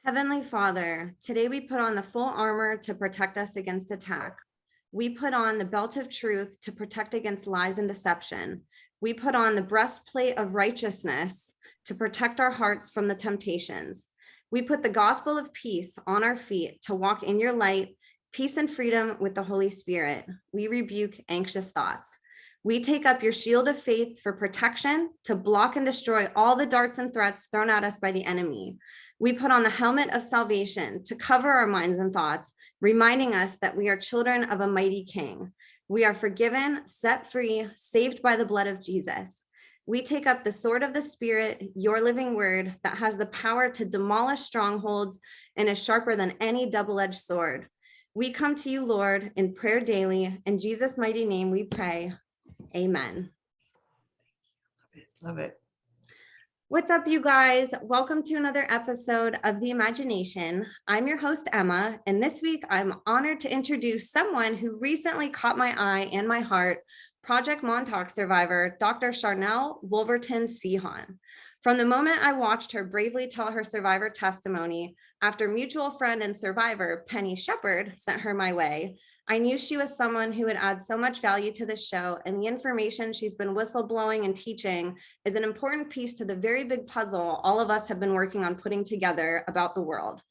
Heavenly Father, today we put on the full armor to protect us against attack. We put on the belt of truth to protect against lies and deception. We put on the breastplate of righteousness to protect our hearts from the temptations. We put the gospel of peace on our feet to walk in your light, peace and freedom with the Holy Spirit. We rebuke anxious thoughts. We take up your shield of faith for protection to block and destroy all the darts and threats thrown at us by the enemy. We put on the helmet of salvation to cover our minds and thoughts, reminding us that we are children of a mighty King. We are forgiven, set free, saved by the blood of Jesus. We take up the sword of the Spirit, your living word, that has the power to demolish strongholds and is sharper than any double-edged sword. We come to you, Lord, in prayer daily. In Jesus' mighty name we pray. Amen. Love it. What's up, you guys? Welcome to another episode of The Imagination. I'm your host, Emma, and this week I'm honored to introduce someone who recently caught my eye and my heart, Project Montauk survivor, Dr. Sharnael Wolverton Sehon. From the moment I watched her bravely tell her survivor testimony after mutual friend and survivor Penny Shepard sent her my way, I knew she was someone who would add so much value to the show, and the information she's been whistleblowing and teaching is an important piece to the very big puzzle all of us have been working on putting together about the world.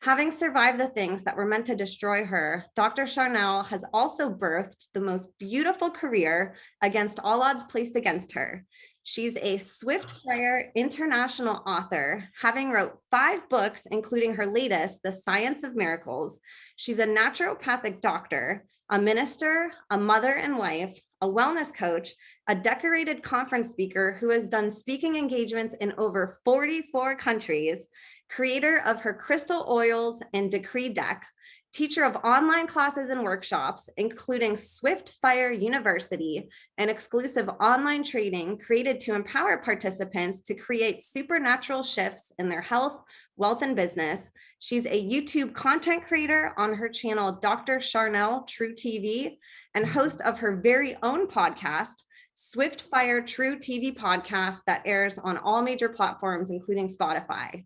Having survived the things that were meant to destroy her, Dr. Sharnael has also birthed the most beautiful career against all odds placed against her. She's a Swiftfire International Author, having wrote 5 books, including her latest, The Science of Miracles. She's a Naturopathic Doctor, a minister, a mother and wife, a wellness coach, a decorated conference speaker who has done speaking engagements in over 44 countries, creator of her crystal oils and decree deck, teacher of online classes and workshops, including Swiftfire University, an exclusive online training created to empower participants to create supernatural shifts in their health, wealth, and business. She's a YouTube content creator on her channel, Dr. Sharnael True TV, and host of her very own podcast, Swiftfire True TV Podcast, that airs on all major platforms, including Spotify.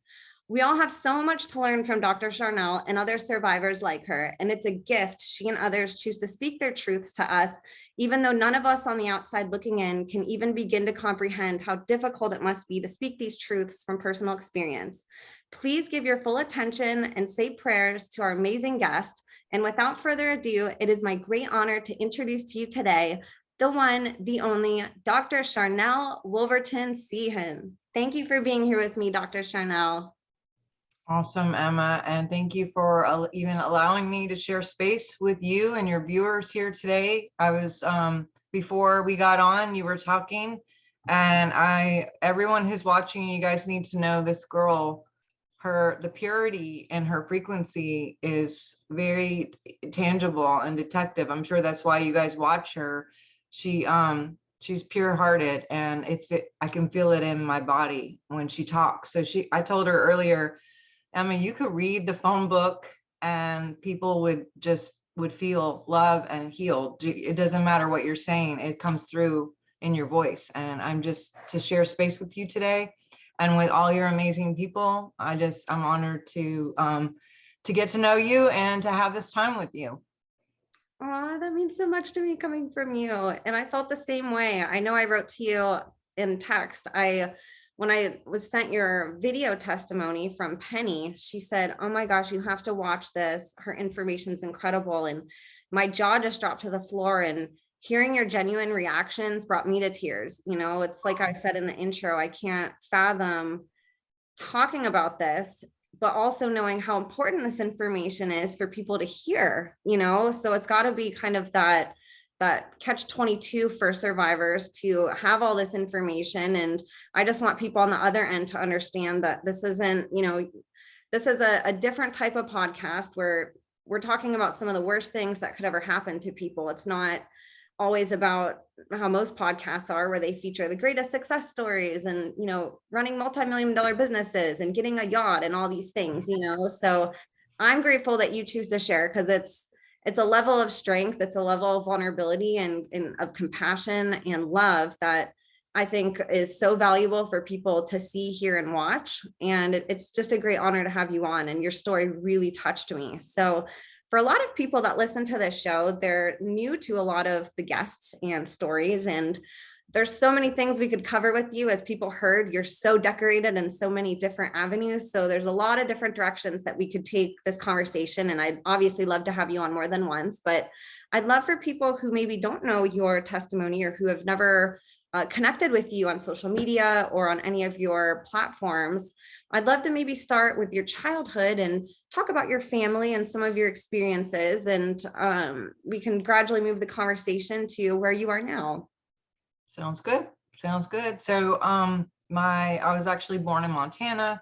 We all have so much to learn from Dr. Sharnael and other survivors like her, and it's a gift she and others choose to speak their truths to us, even though none of us on the outside looking in can even begin to comprehend how difficult it must be to speak these truths from personal experience. Please give your full attention and say prayers to our amazing guest. And without further ado, it is my great honor to introduce to you today the one, the only, Dr. Sharnael Wolverton Sehon. Thank you for being here with me, Dr. Sharnael. Awesome, Emma. And thank you for even allowing me to share space with you and your viewers here today. I was, before we got on, you were talking, and everyone who's watching, you guys need to know this girl, the purity and her frequency is very tangible and detective. I'm sure that's why you guys watch her. She's pure-hearted, and I can feel it in my body when she talks. So I told her earlier, Emma, you could read the phone book and people would feel love and healed. It doesn't matter what you're saying, it comes through in your voice. And I'm just to share space with you today and with all your amazing people. I'm honored to get to know you and to have this time with you. Oh, that means so much to me coming from you. And I felt the same way. I know I wrote to you in text. When I was sent your video testimony from Penny, she said, oh my gosh, you have to watch this. Her information's incredible. And my jaw just dropped to the floor, and hearing your genuine reactions brought me to tears. You know, it's like I said in the intro, I can't fathom talking about this, but also knowing how important this information is for people to hear, you know? So it's gotta be kind of that catch-22 for survivors to have all this information. And I just want people on the other end to understand that this isn't, this is a different type of podcast where we're talking about some of the worst things that could ever happen to people. It's not always about how most podcasts are, where they feature the greatest success stories and, running multi-million-dollar businesses and getting a yacht and all these things, So I'm grateful that you choose to share, because it's a level of strength, it's a level of vulnerability and of compassion and love that I think is so valuable for people to see, hear, and watch. And it's just a great honor to have you on, and your story really touched me. So for a lot of people that listen to this show, they're new to a lot of the guests and stories. And there's so many things we could cover with you. As people heard, you're so decorated in so many different avenues. So there's a lot of different directions that we could take this conversation. And I'd obviously love to have you on more than once, but I'd love for people who maybe don't know your testimony or who have never connected with you on social media or on any of your platforms. I'd love to maybe start with your childhood and talk about your family and some of your experiences. And we can gradually move the conversation to where you are now. Sounds good. Sounds good. So I was actually born in Montana,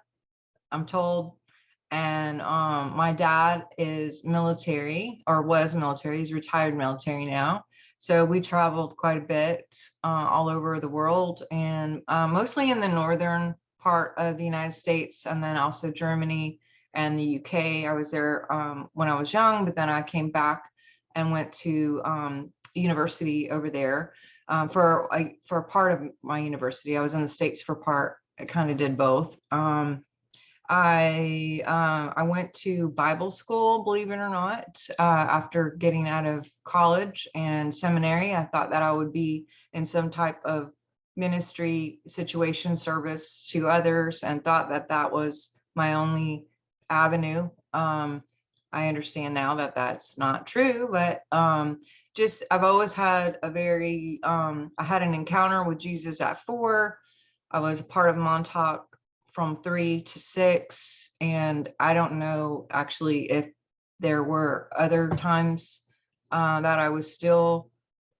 I'm told. And my dad is military, or was military. He's retired military now. So we traveled quite a bit all over the world, and mostly in the northern part of the United States, and then also Germany and the UK. I was there when I was young, but then I came back and went to university over there for a part of my university. I was in the States for part. I kind of did both. I went to Bible school, believe it or not, after getting out of college and seminary. I thought that I would be in some type of ministry situation, service to others, and thought that that was my only avenue. I understand now that that's not true, but I've always had I had an encounter with Jesus at 4. I was a part of Montauk from 3 to 6. And I don't know actually if there were other times that I was still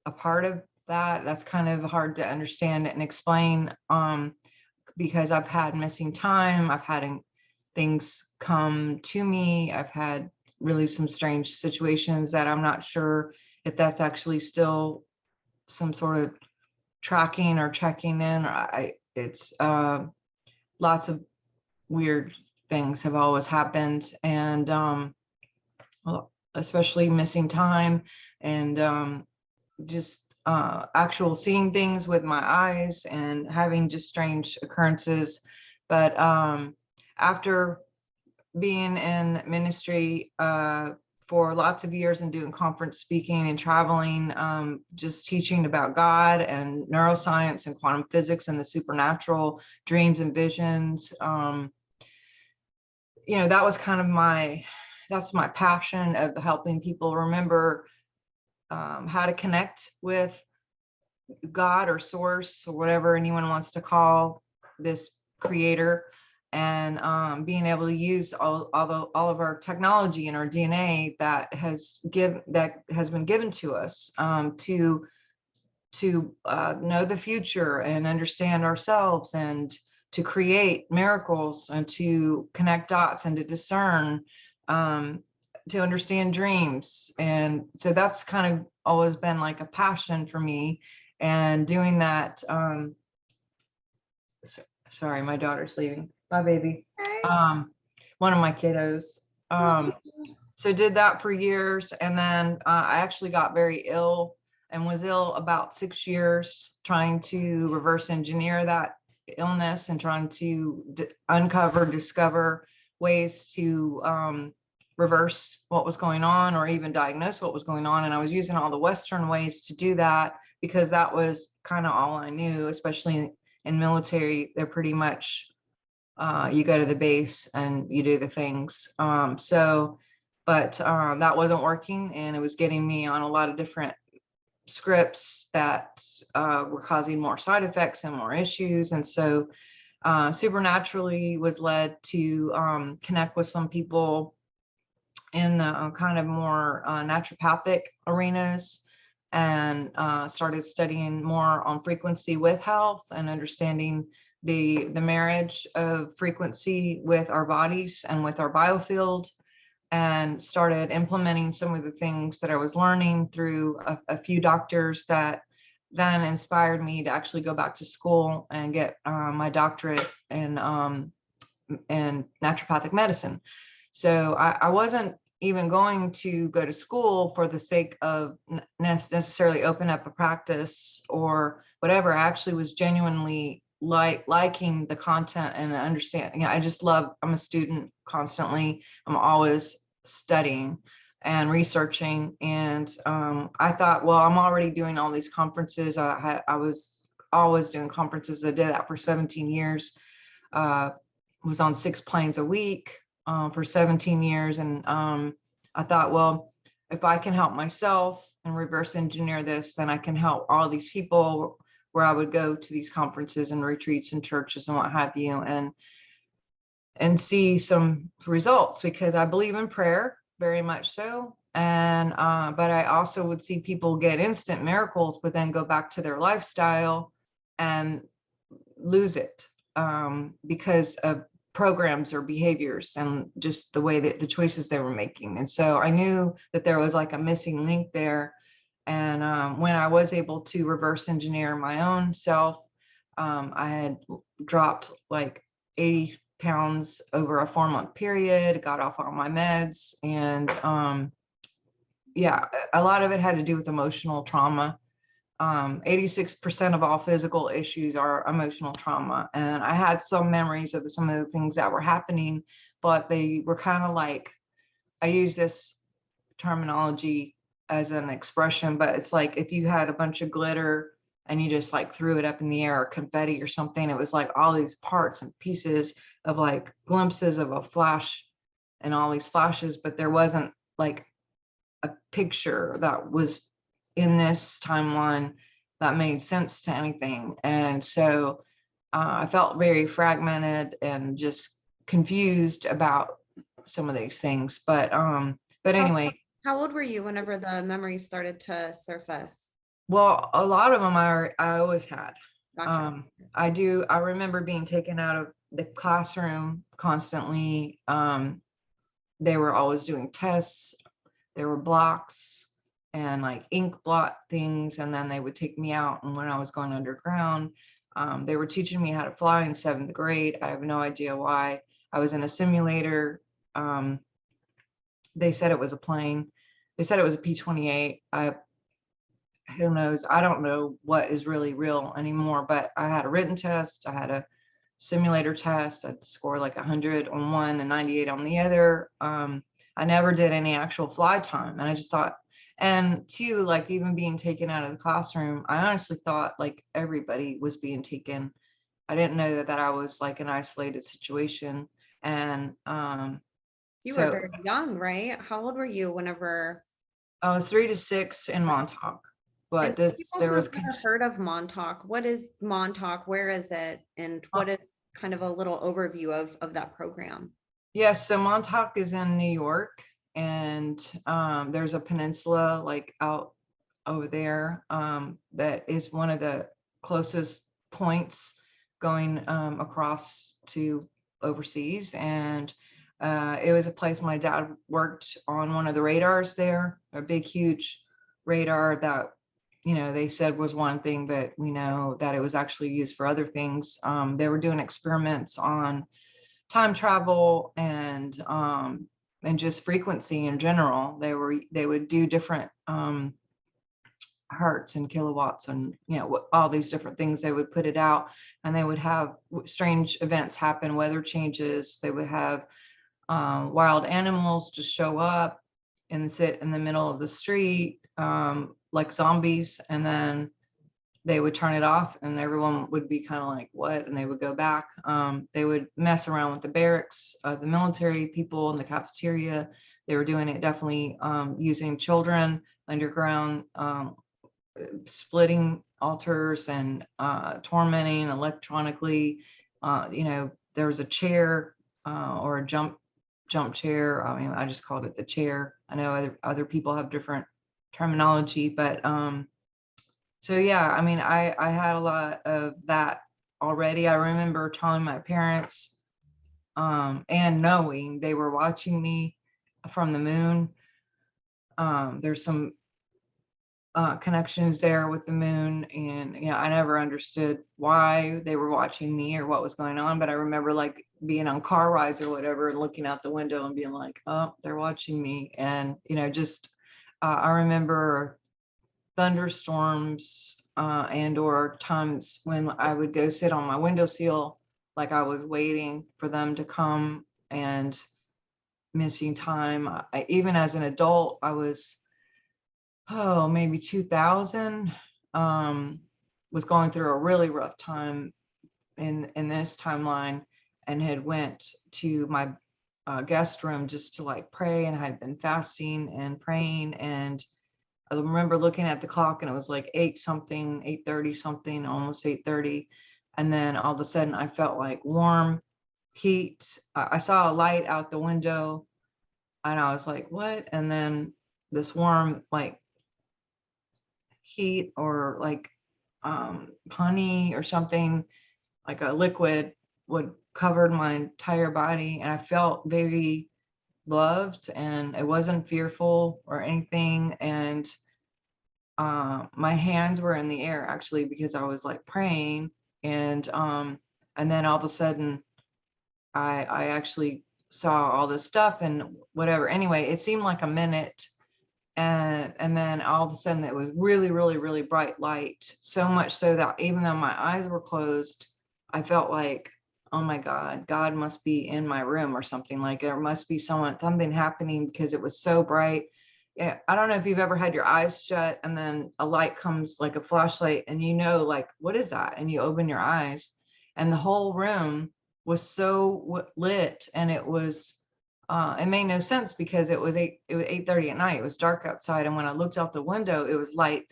a part of that. That's kind of hard to understand and explain because I've had missing time. I've had things come to me. I've had really some strange situations that I'm not sure if that's actually still some sort of tracking or checking in. It's lots of weird things have always happened, and especially missing time, and just actual seeing things with my eyes and having just strange occurrences. But after being in ministry for lots of years and doing conference speaking and traveling, just teaching about God and neuroscience and quantum physics and the supernatural, dreams and visions. That was kind of that's my passion of helping people remember how to connect with God or source or whatever anyone wants to call this creator. And being able to use all of our technology and our DNA that has been given to us to know the future and understand ourselves, and to create miracles, and to connect dots, and to discern, to understand dreams. And so that's kind of always been like a passion for me. And doing that, sorry, my daughter's leaving. Bye, baby. One of my kiddos. So did that for years. And then I actually got very ill and was ill about 6 years, trying to reverse engineer that illness and trying to discover ways to reverse what was going on, or even diagnose what was going on. And I was using all the Western ways to do that because that was kind of all I knew, especially in military. They're pretty much you go to the base and you do the things. But that wasn't working, and it was getting me on a lot of different scripts that were causing more side effects and more issues. And so supernaturally was led to connect with some people in the kind of more naturopathic arenas, and started studying more on frequency with health and understanding the marriage of frequency with our bodies and with our biofield, and started implementing some of the things that I was learning through a few doctors that then inspired me to actually go back to school and get my doctorate in naturopathic medicine. So I wasn't even going to go to school for the sake of necessarily open up a practice or whatever. I actually was genuinely liking the content and understanding. I just love, I'm a student constantly. I'm always studying and researching. And I thought, well, I'm already doing all these conferences. I was always doing conferences. I did that for 17 years. Was on 6 planes a week for 17 years. And I thought, well, if I can help myself and reverse engineer this, then I can help all these people, where I would go to these conferences and retreats and churches and what have you, and see some results, because I believe in prayer very much so. And but I also would see people get instant miracles, but then go back to their lifestyle and lose it because of programs or behaviors and just the way that the choices they were making. And so I knew that there was like a missing link there. And when I was able to reverse engineer my own self, I had dropped like 80 pounds over a 4-month period, got off all my meds. And yeah, a lot of it had to do with emotional trauma. 86% of all physical issues are emotional trauma. And I had some memories of some of the things that were happening, but they were kind of like, I use this terminology as an expression, but it's like if you had a bunch of glitter and you just like threw it up in the air, or confetti or something, it was like all these parts and pieces of like glimpses of a flash and all these flashes, but there wasn't like a picture that was in this timeline that made sense to anything. And so I felt very fragmented and just confused about some of these things. But anyway. How old were you whenever the memories started to surface? Well, a lot of them I always had. Gotcha. I remember being taken out of the classroom constantly. They were always doing tests. There were blocks and like ink blot things. And then they would take me out. And when I was going underground, they were teaching me how to fly in 7th grade. I have no idea why. I was in a simulator. They said it was a plane. They said it was a P-28. Who knows? I don't know what is really real anymore, but I had a written test. I had a simulator test. I scored like 100 on one and 98 on the other. I never did any actual fly time. And I just thought, and two, like even being taken out of the classroom, I honestly thought like everybody was being taken. I didn't know that I was like an isolated situation. And you were very young, right? How old were you whenever? I was 3 to 6 in Montauk. But there was never heard of Montauk. What is Montauk? Where is it? And what is kind of a little overview of that program? Yes, so Montauk is in New York, and there's a peninsula like out over there that is one of the closest points going across to overseas. And it was a place my dad worked on one of the radars there, a big, huge radar that, you know, they said was one thing, but we know that it was actually used for other things. They were doing experiments on time travel and just frequency in general. They would do different hertz and kilowatts and, you know, all these different things. They would put it out, and they would have strange events happen, weather changes. They would have wild animals just show up and sit in the middle of the street like zombies, and then they would turn it off and everyone would be kind of like, what? And they would go back. They would mess around with the barracks, the military people in the cafeteria. They were doing it definitely using children underground, splitting altars and tormenting electronically. You know, there was a chair or a jump chair. I mean, I just called it the chair. I know other people have different terminology, but so yeah, I mean, I had a lot of that already. I remember telling my parents and knowing they were watching me from the moon. There's some connections there with the moon, and you know, I never understood why they were watching me or what was going on, but I remember like being on car rides or whatever and looking out the window and being like, oh, they're watching me. And you know, just I remember thunderstorms and or times when I would go sit on my windowsill, like I was waiting for them to come and missing time. Even as an adult, I was, maybe 2000, was going through a really rough time in this timeline, and had went to my guest room just to like pray, and I had been fasting and praying, and I remember looking at the clock and it was like 8 something, 8:30 something, almost 8:30. And then all of a sudden I felt like warm heat. I saw a light out the window and I was like, what? And then this warm like heat, or like honey or something, like a liquid, would cover my entire body. And I felt very loved, and it wasn't fearful or anything. And my hands were in the air actually, because I was like praying, and then all of a sudden I actually saw all this stuff and whatever. Anyway, it seemed like a minute, and then all of a sudden it was really, really, really bright light, so much so that even though my eyes were closed, I felt like, oh my God, God must be in my room or something. Like there must be something happening, because it was so bright. Yeah, I don't know if you've ever had your eyes shut and then a light comes, like a flashlight, and like, what is that? And you open your eyes and the whole room was so lit, and it was it made no sense, because it was 8:30 at night. It was dark outside, and when I looked out the window, it was light,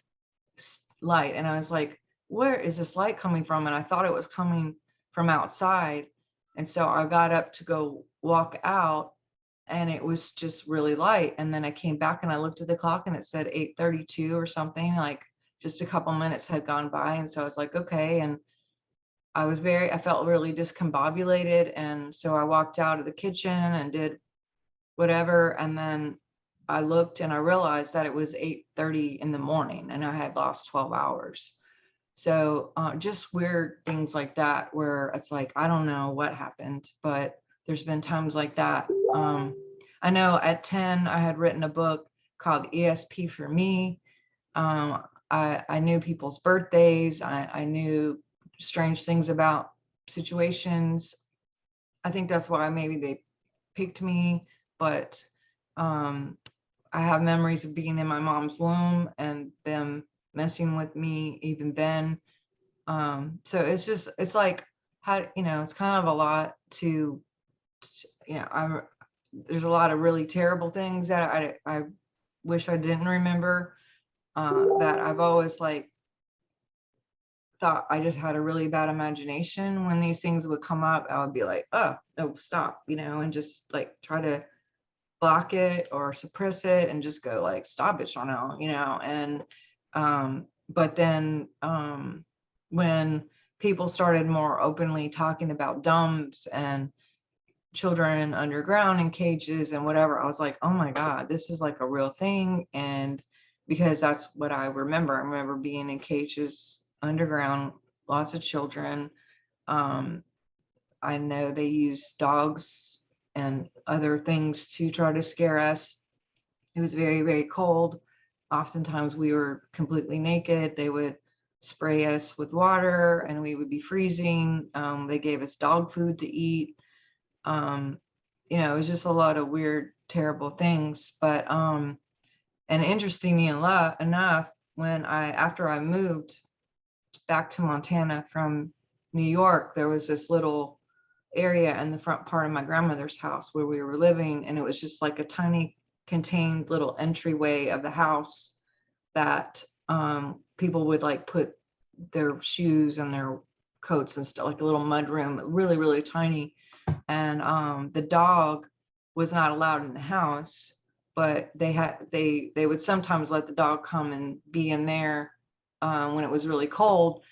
and I was like, where is this light coming from? And I thought it was coming from outside. And so I got up to go walk out, and it was just really light. And then I came back and I looked at the clock and it said 8:32 or something, like just a couple minutes had gone by. And so I was like, okay. And I felt really discombobulated. And so I walked out of the kitchen and did whatever. And then I looked and I realized that it was 8:30 in the morning and I had lost 12 hours. So just weird things like that, where it's like, I don't know what happened, but there's been times like that. I know at 10, I had written a book called ESP for Me. I knew people's birthdays. I knew strange things about situations. I think that's why maybe they picked me, but I have memories of being in my mom's womb and them messing with me even then. So it's like, how, it's kind of a lot to there's a lot of really terrible things that I wish I didn't remember, that I've always like thought I just had a really bad imagination. When these things would come up, I would be like, oh no, stop, and just like try to block it or suppress it and just go like, stop it, Sharnael, and but then when people started more openly talking about dumps and children underground in cages and whatever, I was like, oh my God, this is like a real thing. And because that's what I remember being in cages underground, lots of children. I know they use dogs and other things to try to scare us. It was very, very cold. Oftentimes we were completely naked. They would spray us with water and we would be freezing. They gave us dog food to eat. It was just a lot of weird, terrible things. But and interestingly enough, after I moved back to Montana from New York, there was this little area in the front part of my grandmother's house where we were living, and it was just like a tiny contained little entryway of the house that people would like put their shoes and their coats and stuff, like a little mud room, really, really tiny. And the dog was not allowed in the house, but they would sometimes let the dog come and be in there when it was really cold.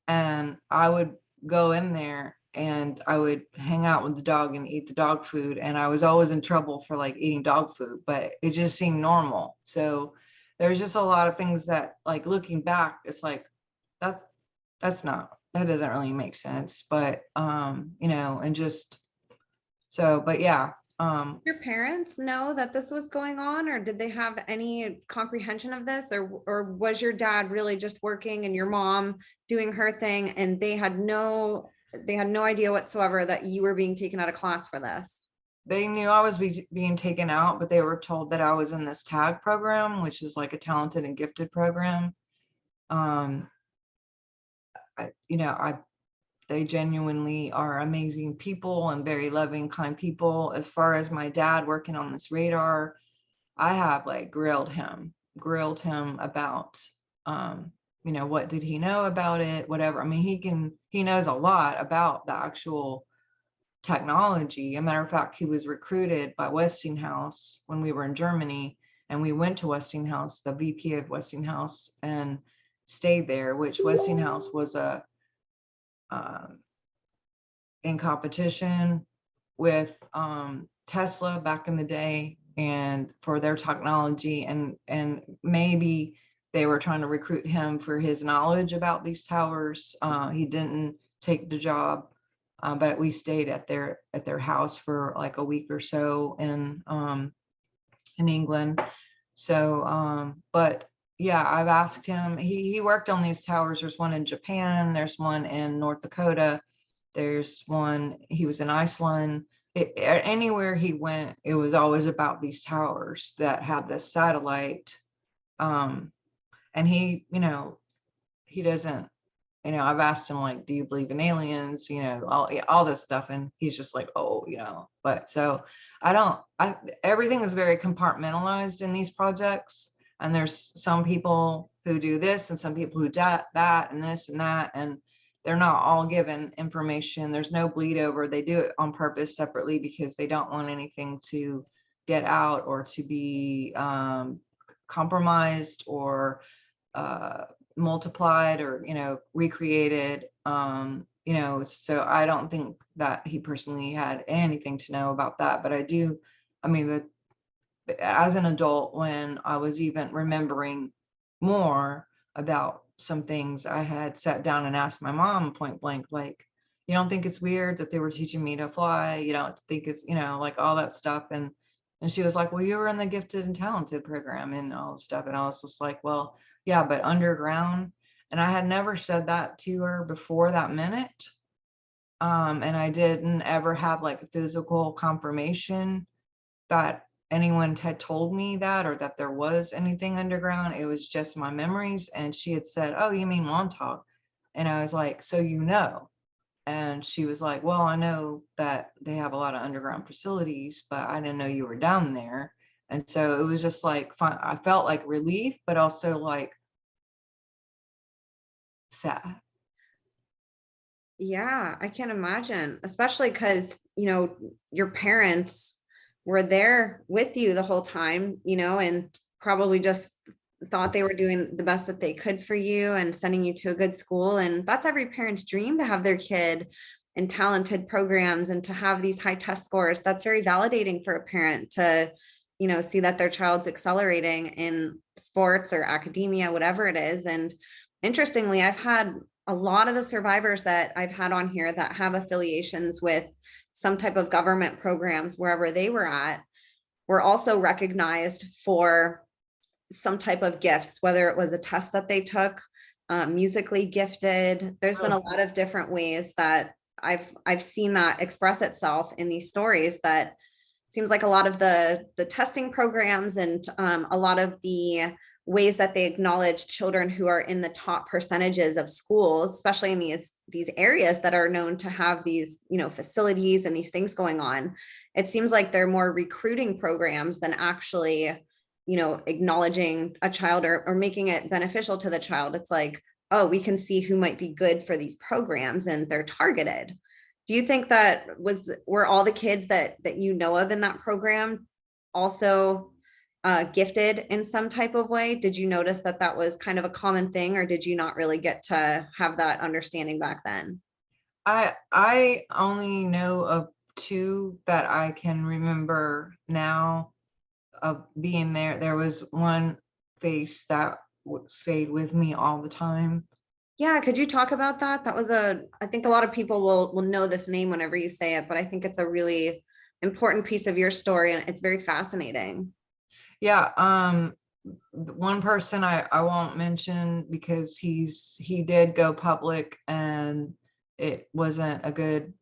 And I would go in there and I would hang out with the dog and eat the dog food. And I was always in trouble for like eating dog food, but it just seemed normal. So there's just a lot of things that, like, looking back, it's like, that doesn't really make sense. But, and just, so, but yeah, Your parents know that this was going on, or did they have any comprehension of this, or was your dad really just working and your mom doing her thing, and they had no idea whatsoever that you were being taken out of class for this? They knew I was being taken out, but they were told that I was in this tag program, which is like a talented and gifted program. They genuinely are amazing people and very loving, kind people. As far as my dad working on this radar, I have like grilled him about, what did he know about it? Whatever. I mean, he knows a lot about the actual technology. As a matter of fact, he was recruited by Westinghouse when we were in Germany, and we went to Westinghouse, the VP of Westinghouse, and stayed there, which Westinghouse was in competition with Tesla back in the day, and for their technology, and maybe they were trying to recruit him for his knowledge about these towers. He didn't take the job, but we stayed at their house for like a week or so in England. So, but yeah, I've asked him. He worked on these towers. There's one in Japan. There's one in North Dakota. There's one. He was in Iceland. Anywhere he went, it was always about these towers that had this satellite. And he doesn't. I've asked him, like, do you believe in aliens? All this stuff, and he's just like, oh, But so everything is very compartmentalized in these projects. And there's some people who do this and some people who do that and this and that, and they're not all given information. There's no bleed over. They do it on purpose separately because they don't want anything to get out or to be compromised or multiplied or recreated. So I don't think that he personally had anything to know about that. But as an adult, when I was even remembering more about some things, I had sat down and asked my mom point blank, like, you don't think it's weird that they were teaching me to fly? You don't think it's, like all that stuff. And she was like, well, you were in the gifted and talented program and all this stuff. And I was just like, well, yeah, but underground. And I had never said that to her before that minute. And I didn't ever have like a physical confirmation that anyone had told me that or that there was anything underground. It was just my memories. And she had said, oh, you mean Montauk? And I was like, so And she was like, well, I know that they have a lot of underground facilities, but I didn't know you were down there. And so it was just like fun. I felt like relief, but also like sad. Yeah, I can imagine, especially because, your parents were there with you the whole time, and probably just thought they were doing the best that they could for you and sending you to a good school. And that's every parent's dream, to have their kid in talented programs and to have these high test scores. That's very validating for a parent to, see that their child's accelerating in sports or academia, whatever it is. And interestingly, I've had a lot of the survivors that I've had on here that have affiliations with some type of government programs wherever they were at, were also recognized for some type of gifts, whether it was a test that they took, musically gifted. There's been a lot of different ways that I've seen that express itself in these stories. That seems like a lot of the testing programs and a lot of the ways that they acknowledge children who are in the top percentages of schools, especially in these areas that are known to have these, facilities and these things going on. It seems like they're more recruiting programs than actually, acknowledging a child or making it beneficial to the child. It's like, oh, we can see who might be good for these programs and they're targeted. Do you think that were all the kids that you know of in that program also gifted in some type of way? Did you notice that was kind of a common thing, or did you not really get to have that understanding back then? I only know of two that I can remember now of being there. There was one face that stayed with me all the time. Yeah, could you talk about that? I think a lot of people will know this name whenever you say it, but I think it's a really important piece of your story, and it's very fascinating. Yeah. One person I won't mention because he did go public and it wasn't a good,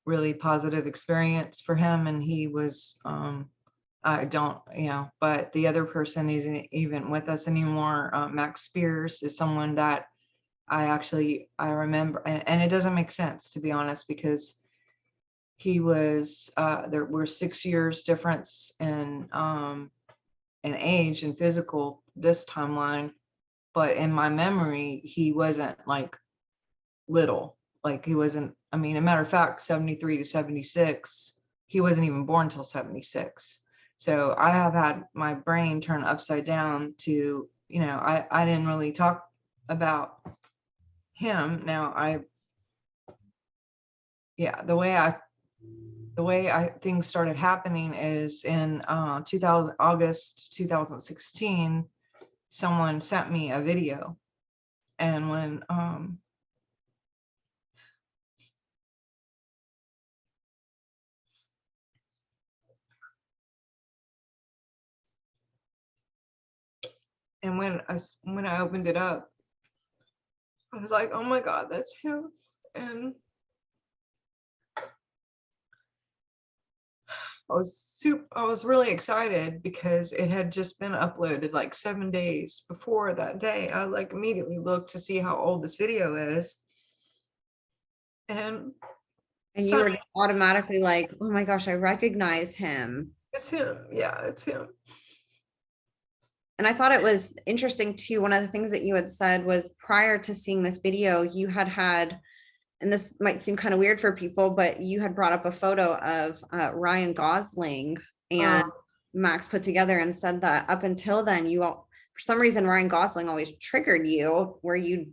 really positive experience for him. And he was, I don't, but the other person isn't even with us anymore. Max Spears is someone that I remember, and it doesn't make sense, to be honest, because he was, there were 6 years difference in age and physical, this timeline, but in my memory, he wasn't like little, like he wasn't, I mean, a matter of fact, 73 to 76, he wasn't even born till 76. So I have had my brain turn upside down to, I didn't really talk about him. Now the way things started happening is in August 2016, someone sent me a video. And when when I opened it up, I was like, oh my God, that's him. And I was really excited because it had just been uploaded like 7 days before that day. I like immediately looked to see how old this video is. And You were automatically like, oh my gosh, I recognize him. It's him. Yeah, it's him. And I thought it was interesting too. One of the things that you had said was prior to seeing this video, you had, and this might seem kind of weird for people, but you had brought up a photo of Ryan Gosling and Max put together and said that up until then, for some reason, Ryan Gosling always triggered you where you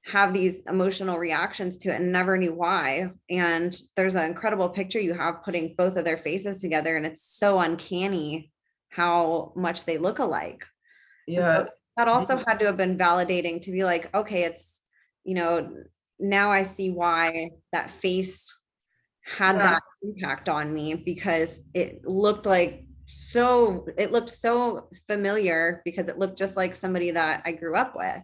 have these emotional reactions to it and never knew why. And there's an incredible picture you have putting both of their faces together, and it's so uncanny how much they look alike. Yeah. So that also had to have been validating to be like, okay, it's, now I see why that face had that impact on me, because it looked so familiar, because it looked just like somebody that I grew up with.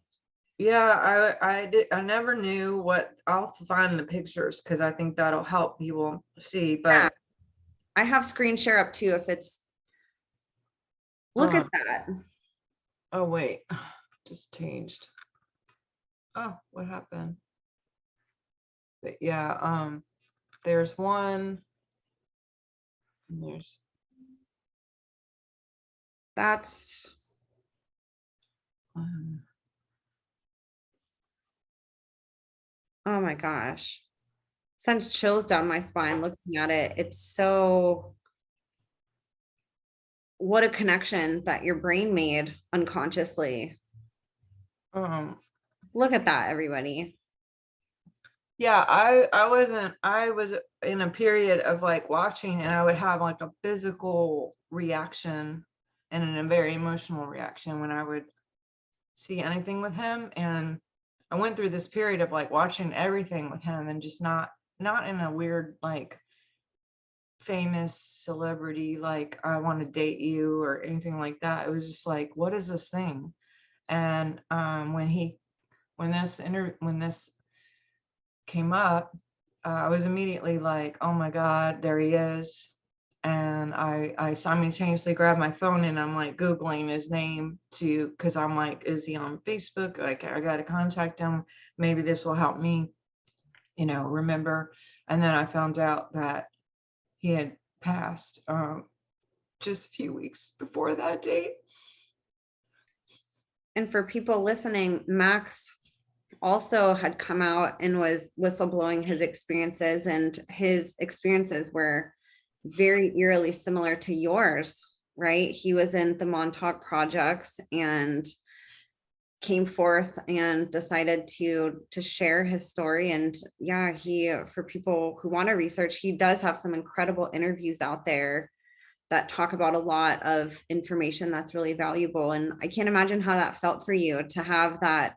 Yeah, I never knew what. I'll find the pictures because I think that'll help people see. But yeah. I have screen share up too if it's, look at that. Oh wait, just changed. Oh, what happened? But yeah, there's one. That's oh my gosh, sends chills down my spine looking at it. It's so, what a connection that your brain made unconsciously. Look at that, everybody. Yeah, I was in a period of like watching, and I would have like a physical reaction and a very emotional reaction when I would see anything with him. And I went through this period of like watching everything with him and just not in a weird, like famous celebrity, like I want to date you or anything like that. It was just like, what is this thing? And when this came up, I was immediately like, oh my God, there he is. And I simultaneously grabbed my phone and I'm like Googling his name because I'm like, is he on Facebook? I got to contact him. Maybe this will help me, remember. And then I found out that he had passed just a few weeks before that date. And for people listening, Max also had come out and was whistleblowing his experiences, and his experiences were very eerily similar to yours, right? He was in the Montauk projects and came forth and decided to share his story. And yeah, for people who want to research, he does have some incredible interviews out there that talk about a lot of information that's really valuable. And I can't imagine how that felt for you to have that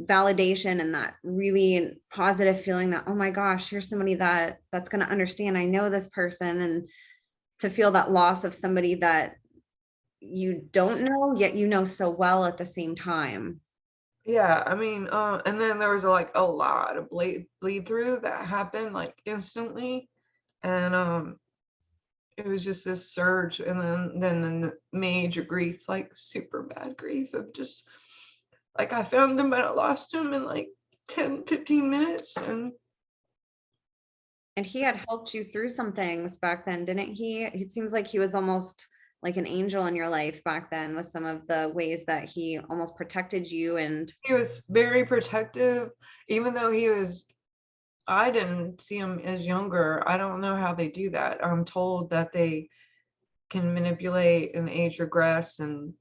validation and that really positive feeling that, oh my gosh, here's somebody that's going to understand. I know this person. And to feel that loss of somebody that you don't know, yet you know so well at the same time. Yeah, I mean, and then there was like a lot of bleed through that happened like instantly, and it was just this surge, and then the major grief, like super bad grief of just like I found him, but I lost him in like 10-15 minutes, and he had helped you through some things back then, didn't he? It seems like he was almost like an angel in your life back then with some of the ways that he almost protected you. And he was very protective, even though I didn't see him as younger. I don't know how they do that. I'm told that they can manipulate and age regress, and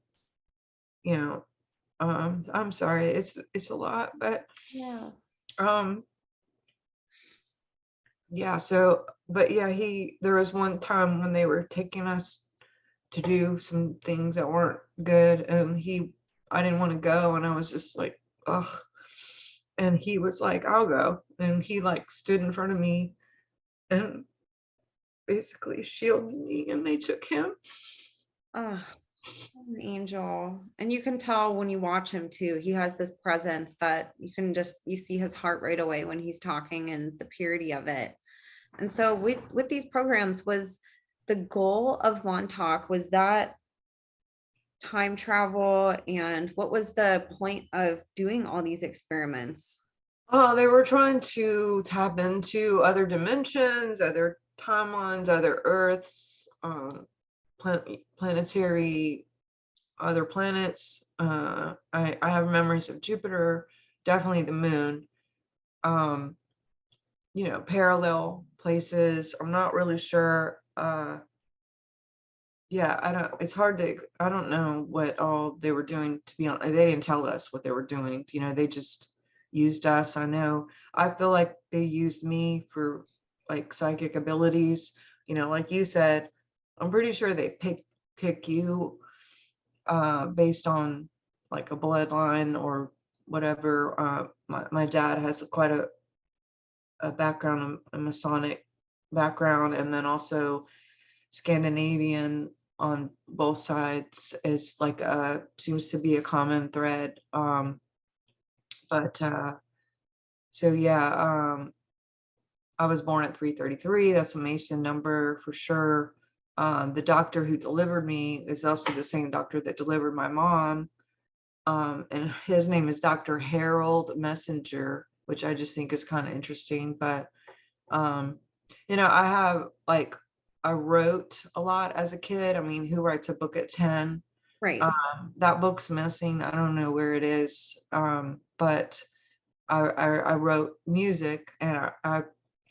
you know, I'm sorry, it's a lot, but yeah. um yeah, so but yeah, there was one time when they were taking us to do some things that weren't good, and I didn't want to go, and I was just like, ugh. And he was like, I'll go. And he like stood in front of me and basically shielded me, and they took him. Oh, an angel. And you can tell when you watch him too, he has this presence that you see his heart right away when he's talking and the purity of it. And so with these programs, was the goal of Montauk, was that time travel, and what was the point of doing all these experiments? Oh, they were trying to tap into other dimensions, other timelines, other Earths, planetary, other planets. I have memories of Jupiter, definitely the moon. Parallel places. I'm not really sure. Yeah, I don't know what all they were doing, to be honest. They didn't tell us what they were doing. They just used us. I feel like they used me for like psychic abilities. Like you said, I'm pretty sure they pick you based on like a bloodline or whatever. My dad has quite a background, a Masonic background, and then also Scandinavian on both sides is like seems to be a common thread. But so yeah, I was born at 333. That's a Mason number for sure. The doctor who delivered me is also the same doctor that delivered my mom. And his name is Dr. Harold Messenger, which I just think is kind of interesting. But I wrote a lot as a kid. I mean, who writes a book at 10? Right. That book's missing. I don't know where it is. But I wrote music, and I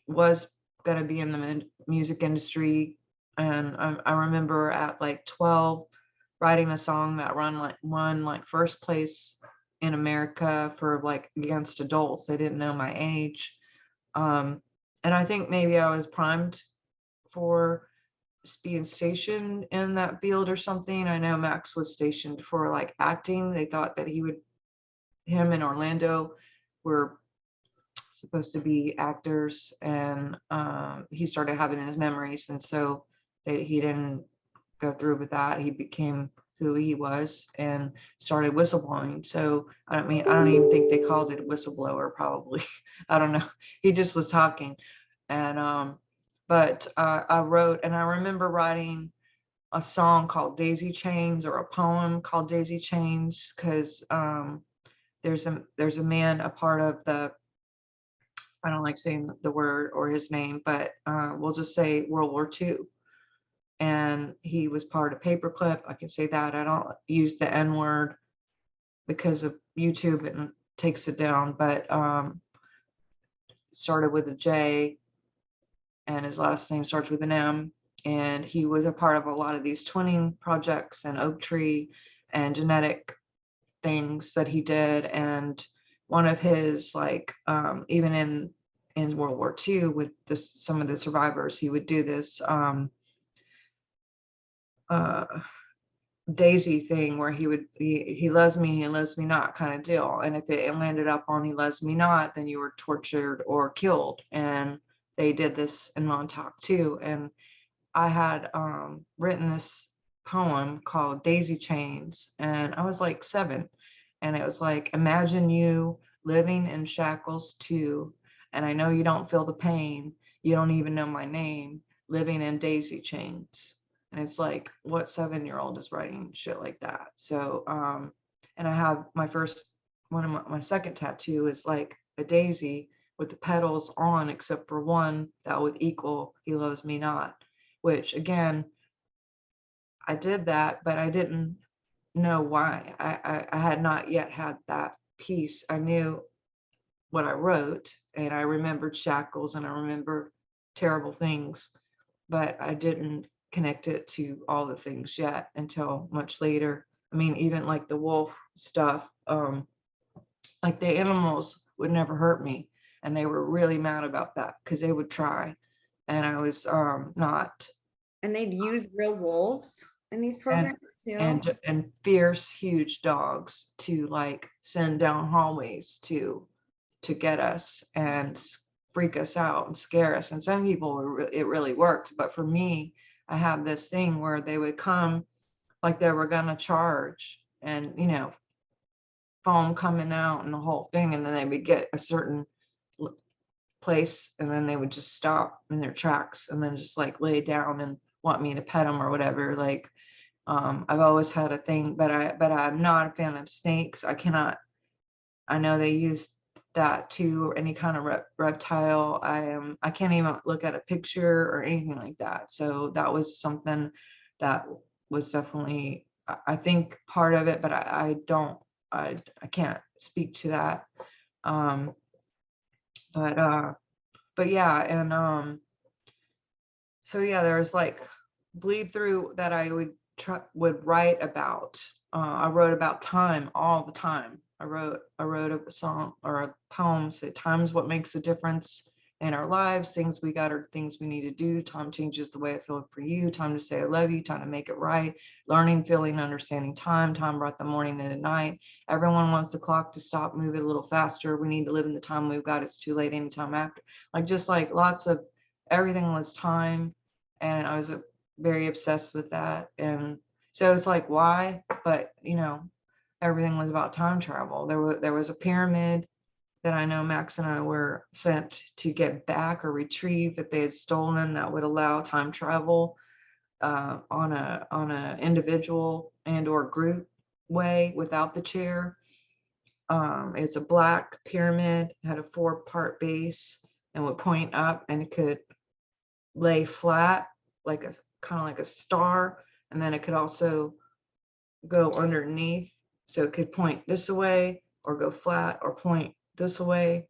was going to be in the music industry. And I remember at like 12 writing a song that won like first place in America for like against adults. They didn't know my age. And I think maybe I was primed for being stationed in that field or something. I know Max was stationed for like acting. They thought that him and Orlando were supposed to be actors, and he started having his memories, and so he didn't go through with that. He became who he was and started whistleblowing. So I don't even think they called it a whistleblower, probably. I don't know. He just was talking. And but I wrote, and I remember writing a song called Daisy Chains, or a poem called Daisy Chains, because there's a man, a part of I don't like saying the word or his name, but we'll just say World War II. And he was part of Paperclip. I can say that. I don't use the N word because of YouTube, and takes it down, but started with a J, and his last name starts with an M. And he was a part of a lot of these twinning projects and Oak Tree and genetic things that he did. And one of his, like, even in World War II with some of the survivors, he would do this Daisy thing where he loves me, he loves me not kind of deal. And if it landed up on he loves me not, then you were tortured or killed. And they did this in Montauk too. And I had written this poem called Daisy Chains, and I was like 7. And it was like, imagine you living in shackles too. And I know you don't feel the pain. You don't even know my name, living in daisy chains. And it's like, what 7-year-old is writing shit like that? So, and I have one of my second tattoo is like a daisy with the petals on, except for one that would equal he loves me not, which again, I did that, but I didn't know why. I had not yet had that piece. I knew what I wrote, and I remembered shackles and I remember terrible things, but I didn't connect it to all the things yet until much later. I mean, even like the wolf stuff, like the animals would never hurt me, and they were really mad about that because they would try, and I was not. And they'd use real wolves in these programs too. And fierce, huge dogs to like send down hallways to get us and freak us out and scare us. And some people, it really worked. But for me, I have this thing where they would come like they were going to charge, and, you know, foam coming out and the whole thing. And then they would get a certain place and then they would just stop in their tracks and then just like lay down and want me to pet them or whatever. Like, I've always had a thing, but I'm not a fan of snakes. I know they use that too, or any kind of reptile. I can't even look at a picture or anything like that. So that was something that was definitely, I think, part of it, but I can't speak to that. But yeah, and so yeah, there was like bleed through that I would write about. I wrote about time all the time. I wrote a song or a poem, say time's what makes the difference in our lives. Things we got are things we need to do. Time changes the way I feel for you. Time to say I love you. Time to make it right. Learning, feeling, understanding time. Time brought the morning and the night. Everyone wants the clock to stop, move it a little faster. We need to live in the time we've got. It's too late anytime after. Like just like lots of everything was time, and I was very obsessed with that. And so it's like, why? But you know, everything was about time travel. There was a pyramid that I know Max and I were sent to get back or retrieve that they had stolen that would allow time travel on a individual and or group way without the chair. It's a black pyramid, had a 4-part base and would point up, and it could lay flat like a kind of like a star, and then it could also go underneath, so it could point this way or go flat or point this way,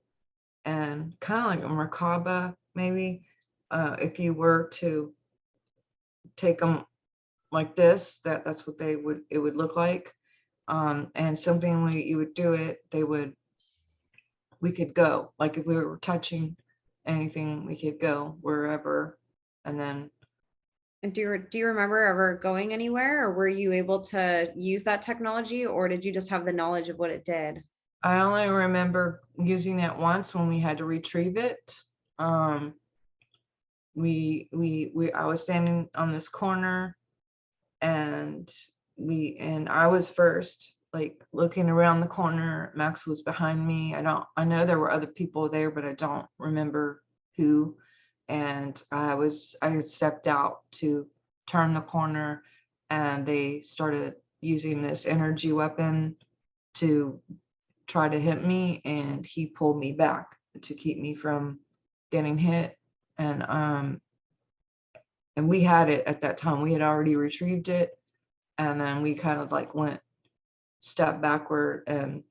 and kind of like a Merkaba maybe, if you were to take them like this, that's what it would look like. And something when you would do it, we could go, like if we were touching anything, we could go wherever. And then, And do you remember ever going anywhere, or were you able to use that technology, or did you just have the knowledge of what it did? I only remember using it once when we had to retrieve it. I was standing on this corner, and I was first, like looking around the corner. Max was behind me. I know there were other people there, but I don't remember who. And I had stepped out to turn the corner, and they started using this energy weapon to try to hit me, and he pulled me back to keep me from getting hit. And we had it at that time. We had already retrieved it, and then we kind of like went step backward and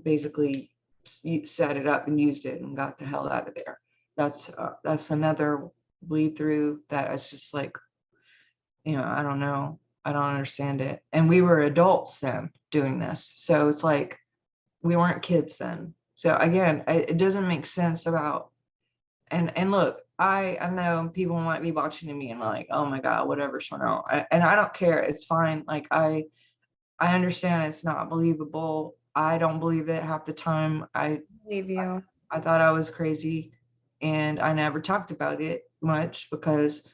basically set it up and used it and got the hell out of there. That's another bleed through that is just like, you know, I don't know. I don't understand it. And we were adults then doing this. So it's like, we weren't kids then. So again, it doesn't make sense about, and look, I know people might be watching me and like, oh my God, whatever, Sharnael. And I don't care. It's fine. Like I understand it's not believable. I don't believe it half the time. Believe you. I thought I was crazy, and I never talked about it much because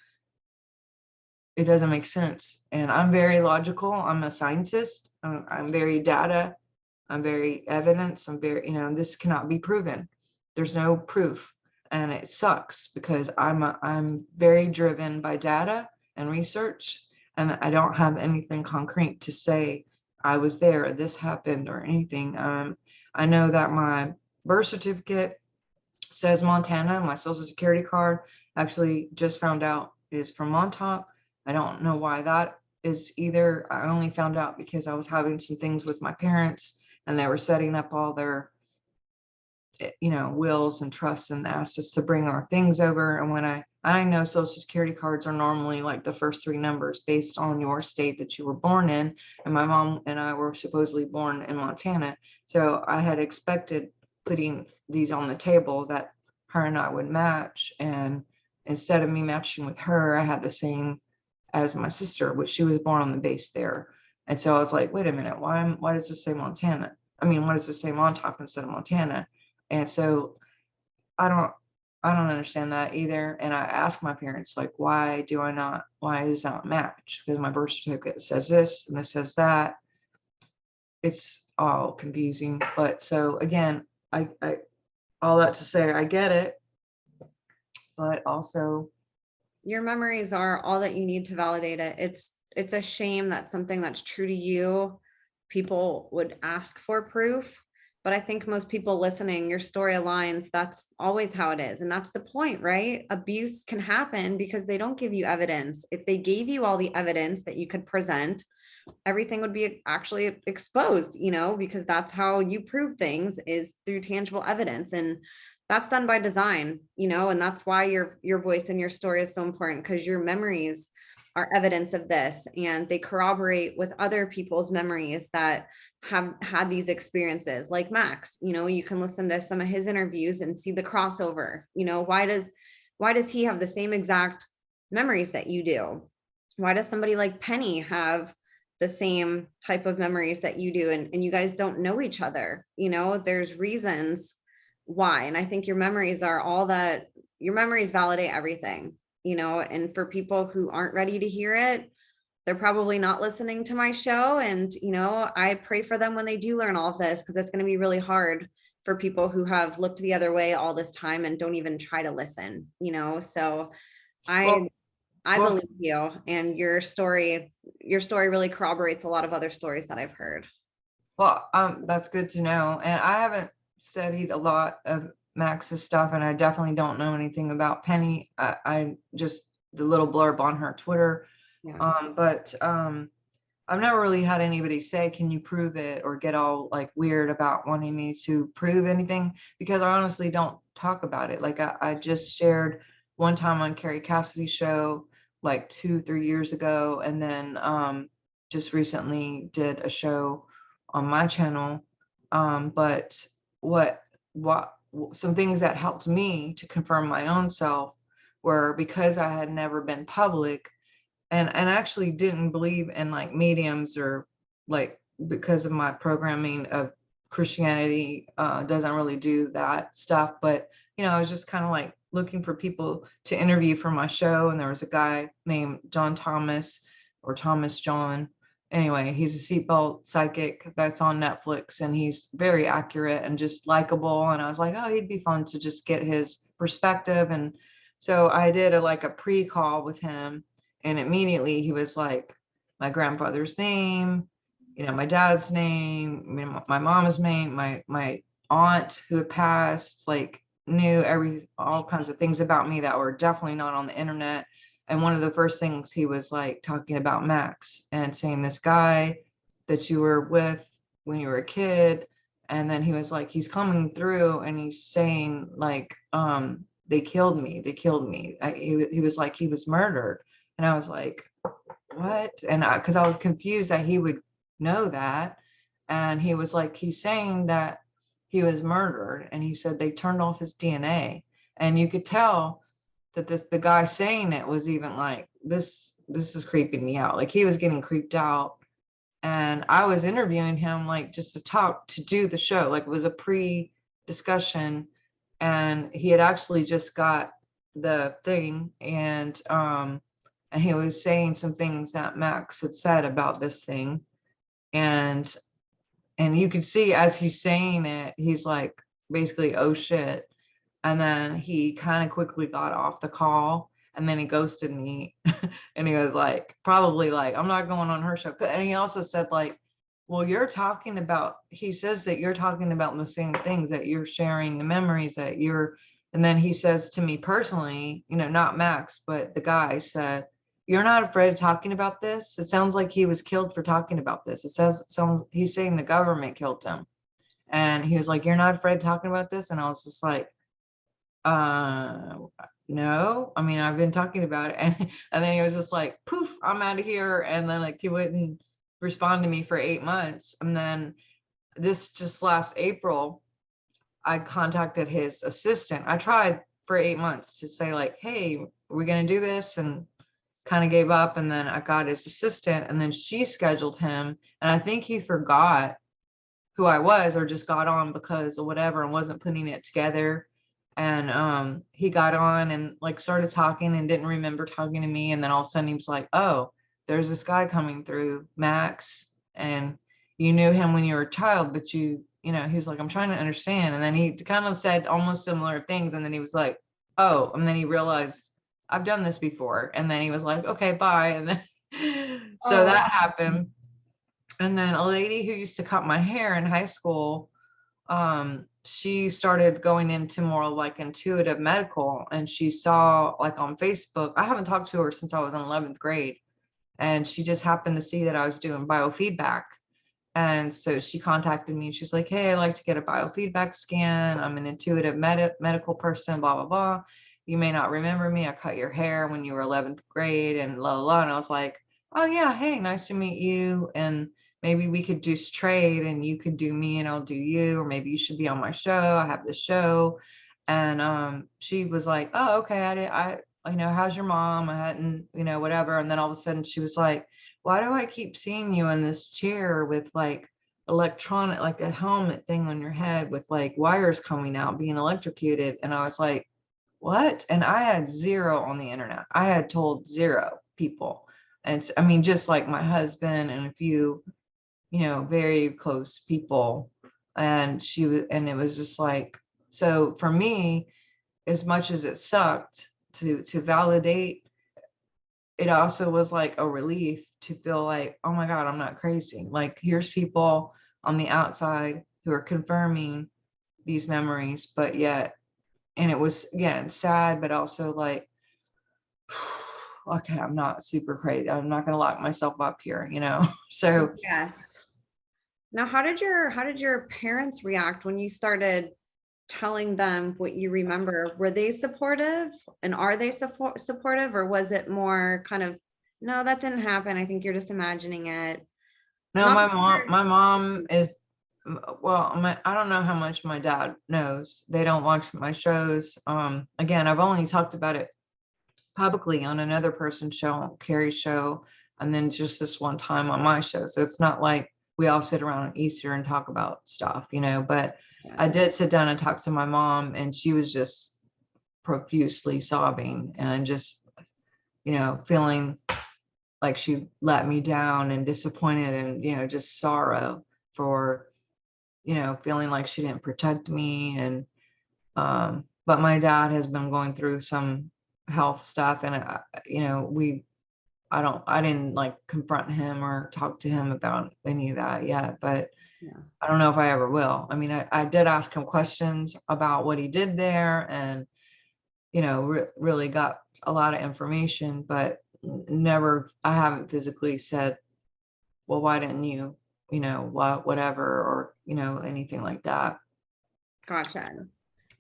it doesn't make sense. And I'm very logical. I'm a scientist. I'm very data. I'm very evidence. I'm very, this cannot be proven. There's no proof. And it sucks because I'm very driven by data and research, and I don't have anything concrete to say I was there, or this happened, or anything. I know that my birth certificate says Montana. My social security card, actually just found out, is from Montauk. I don't know why that is either. I only found out because I was having some things with my parents, and they were setting up all their wills and trusts, and asked us to bring our things over. And when I know social security cards are normally like the first three numbers based on your state that you were born in, and my mom and I were supposedly born in Montana, so I had expected putting these on the table that her and I would match. And instead of me matching with her, I had the same as my sister, which she was born on the base there. And so I was like, wait a minute, why does this say Montana? I mean, why does this say Montauk instead of Montana? And so I don't understand that either. And I asked my parents, like, why is that match? Because my birth certificate says this and this says that. It's all confusing. But so again, I all that to say, I get it, but also Your memories are all that you need to validate it. It's a shame that something that's true to you, people would ask for proof. But I think most people listening, your story aligns. That's always how it is. And that's the point, right? Abuse can happen because they don't give you evidence. If they gave you all the evidence that you could present, everything would be actually exposed, because that's how you prove things, is through tangible evidence. And that's done by design, and that's why your voice and your story is so important, because your memories are evidence of this, and they corroborate with other people's memories that have had these experiences. Like Max, you can listen to some of his interviews and see the crossover. Why does he have the same exact memories that you do? Why does somebody like Penny have the same type of memories that you do? And you guys don't know each other. There's reasons why. And I think your memories validate everything, and for people who aren't ready to hear it, they're probably not listening to my show. And, I pray for them when they do learn all of this, because it's going to be really hard for people who have looked the other way all this time and don't even try to listen, so I believe you, and your story really corroborates a lot of other stories that I've heard. Well, that's good to know. And I haven't studied a lot of Max's stuff, and I definitely don't know anything about Penny. I just the little blurb on her Twitter. Yeah. But I've never really had anybody say, can you prove it, or get all like weird about wanting me to prove anything, because I honestly don't talk about it. Like I just shared one time on Carrie Cassidy's show like 2-3 years ago, and then just recently did a show on my channel. But what some things that helped me to confirm my own self were, because I had never been public, and actually didn't believe in like mediums, or like, because of my programming of Christianity doesn't really do that stuff. But I was just kind of like looking for people to interview for my show, and there was a guy named John Thomas, or Thomas John. Anyway, he's a seatbelt psychic that's on Netflix, and he's very accurate and just likable. And I was like, oh, he'd be fun to just get his perspective. And so I did a pre-call with him, and immediately he was like, my grandfather's name, my dad's name, my mom's name, my aunt who had passed, like knew all kinds of things about me that were definitely not on the internet. And one of the first things he was like talking about Max, and saying this guy that you were with when you were a kid. And then he was like, he's coming through and he's saying like, they killed me. He was like, he was murdered. And I was like, what? And because I was confused that he would know that. And he was like, he's saying that he was murdered. And he said they turned off his DNA. And you could tell that the guy saying it was even like, this is creeping me out. Like he was getting creeped out. And I was interviewing him like just to do the show. Like it was a pre-discussion, and he had actually just got the thing, and he was saying some things that Max had said about this thing. And you could see as he's saying it, he's like basically, oh shit. And then he kind of quickly got off the call, and then he ghosted me. And he was like, probably like, I'm not going on her show. And he also said like, well, he says that you're talking about the same things, that you're sharing the memories that you're, and then he says to me personally, not Max, but the guy said, you're not afraid of talking about this? It sounds like he was killed for talking about this. He's saying the government killed him. And he was like, you're not afraid of talking about this? And I was just like, no, I mean, I've been talking about it. And then he was just like, poof, I'm out of here. And then like he wouldn't respond to me for 8 months. And then this just last April, I contacted his assistant. I tried for 8 months to say like, hey, we're going to do this, and kind of gave up. And then I got his assistant, and then she scheduled him. And I think he forgot who I was, or just got on because of whatever, and wasn't putting it together. And he got on and like started talking and didn't remember talking to me. And then all of a sudden he was like, oh, there's this guy coming through, Max, and you knew him when you were a child, but he was like, I'm trying to understand. And then he kind of said almost similar things. And then he was like, oh, and then he realized I've done this before. And then he was like, okay, bye. And then so that happened. And then a lady who used to cut my hair in high school, she started going into more like intuitive medical, and she saw like on Facebook, I haven't talked to her since I was in 11th grade. And she just happened to see that I was doing biofeedback. And so she contacted me, and she's like, hey, I'd like to get a biofeedback scan. I'm an intuitive medical person, blah, blah, blah. You may not remember me. I cut your hair when you were 11th grade and blah, blah, blah. And I was like, oh yeah, hey, nice to meet you. And maybe we could just trade, and you could do me and I'll do you, or maybe you should be on my show. I have this show. And she was like, oh, okay. How's your mom? I hadn't, whatever. And then all of a sudden she was like, why do I keep seeing you in this chair with like electronic, like a helmet thing on your head with like wires coming out, being electrocuted? And I was like, what? And I had zero on the internet. I had told zero people. And I mean, just like my husband and a few, very close people. And it was just like, so for me, as much as it sucked to validate, it also was like a relief to feel like, oh my God, I'm not crazy. Like here's people on the outside who are confirming these memories, but yet, and it was, again, sad, but also like, okay, I'm not super crazy. I'm not going to lock myself up here, So Yes. Now, how did your parents react when you started telling them what you remember? Were they supportive, and are they supportive, or was it more kind of, no, that didn't happen, I think you're just imagining it? no, Not my mom is, well, I don't know how much my dad knows. They don't watch my shows. Again, I've only talked about it publicly on another person's show, Carrie's show, and then just this one time on my show. So it's not like we all sit around on Easter and talk about stuff, but I did sit down and talk to my mom, and she was just profusely sobbing and just, feeling like she let me down and disappointed, and, just sorrow for, feeling like she didn't protect me. And, but my dad has been going through some health stuff, and, I didn't like confront him or talk to him about any of that yet, but I don't know if I ever will. I mean, I did ask him questions about what he did there, and, really got a lot of information, but I haven't physically said, well, why didn't you, whatever, or, anything like that. Gotcha.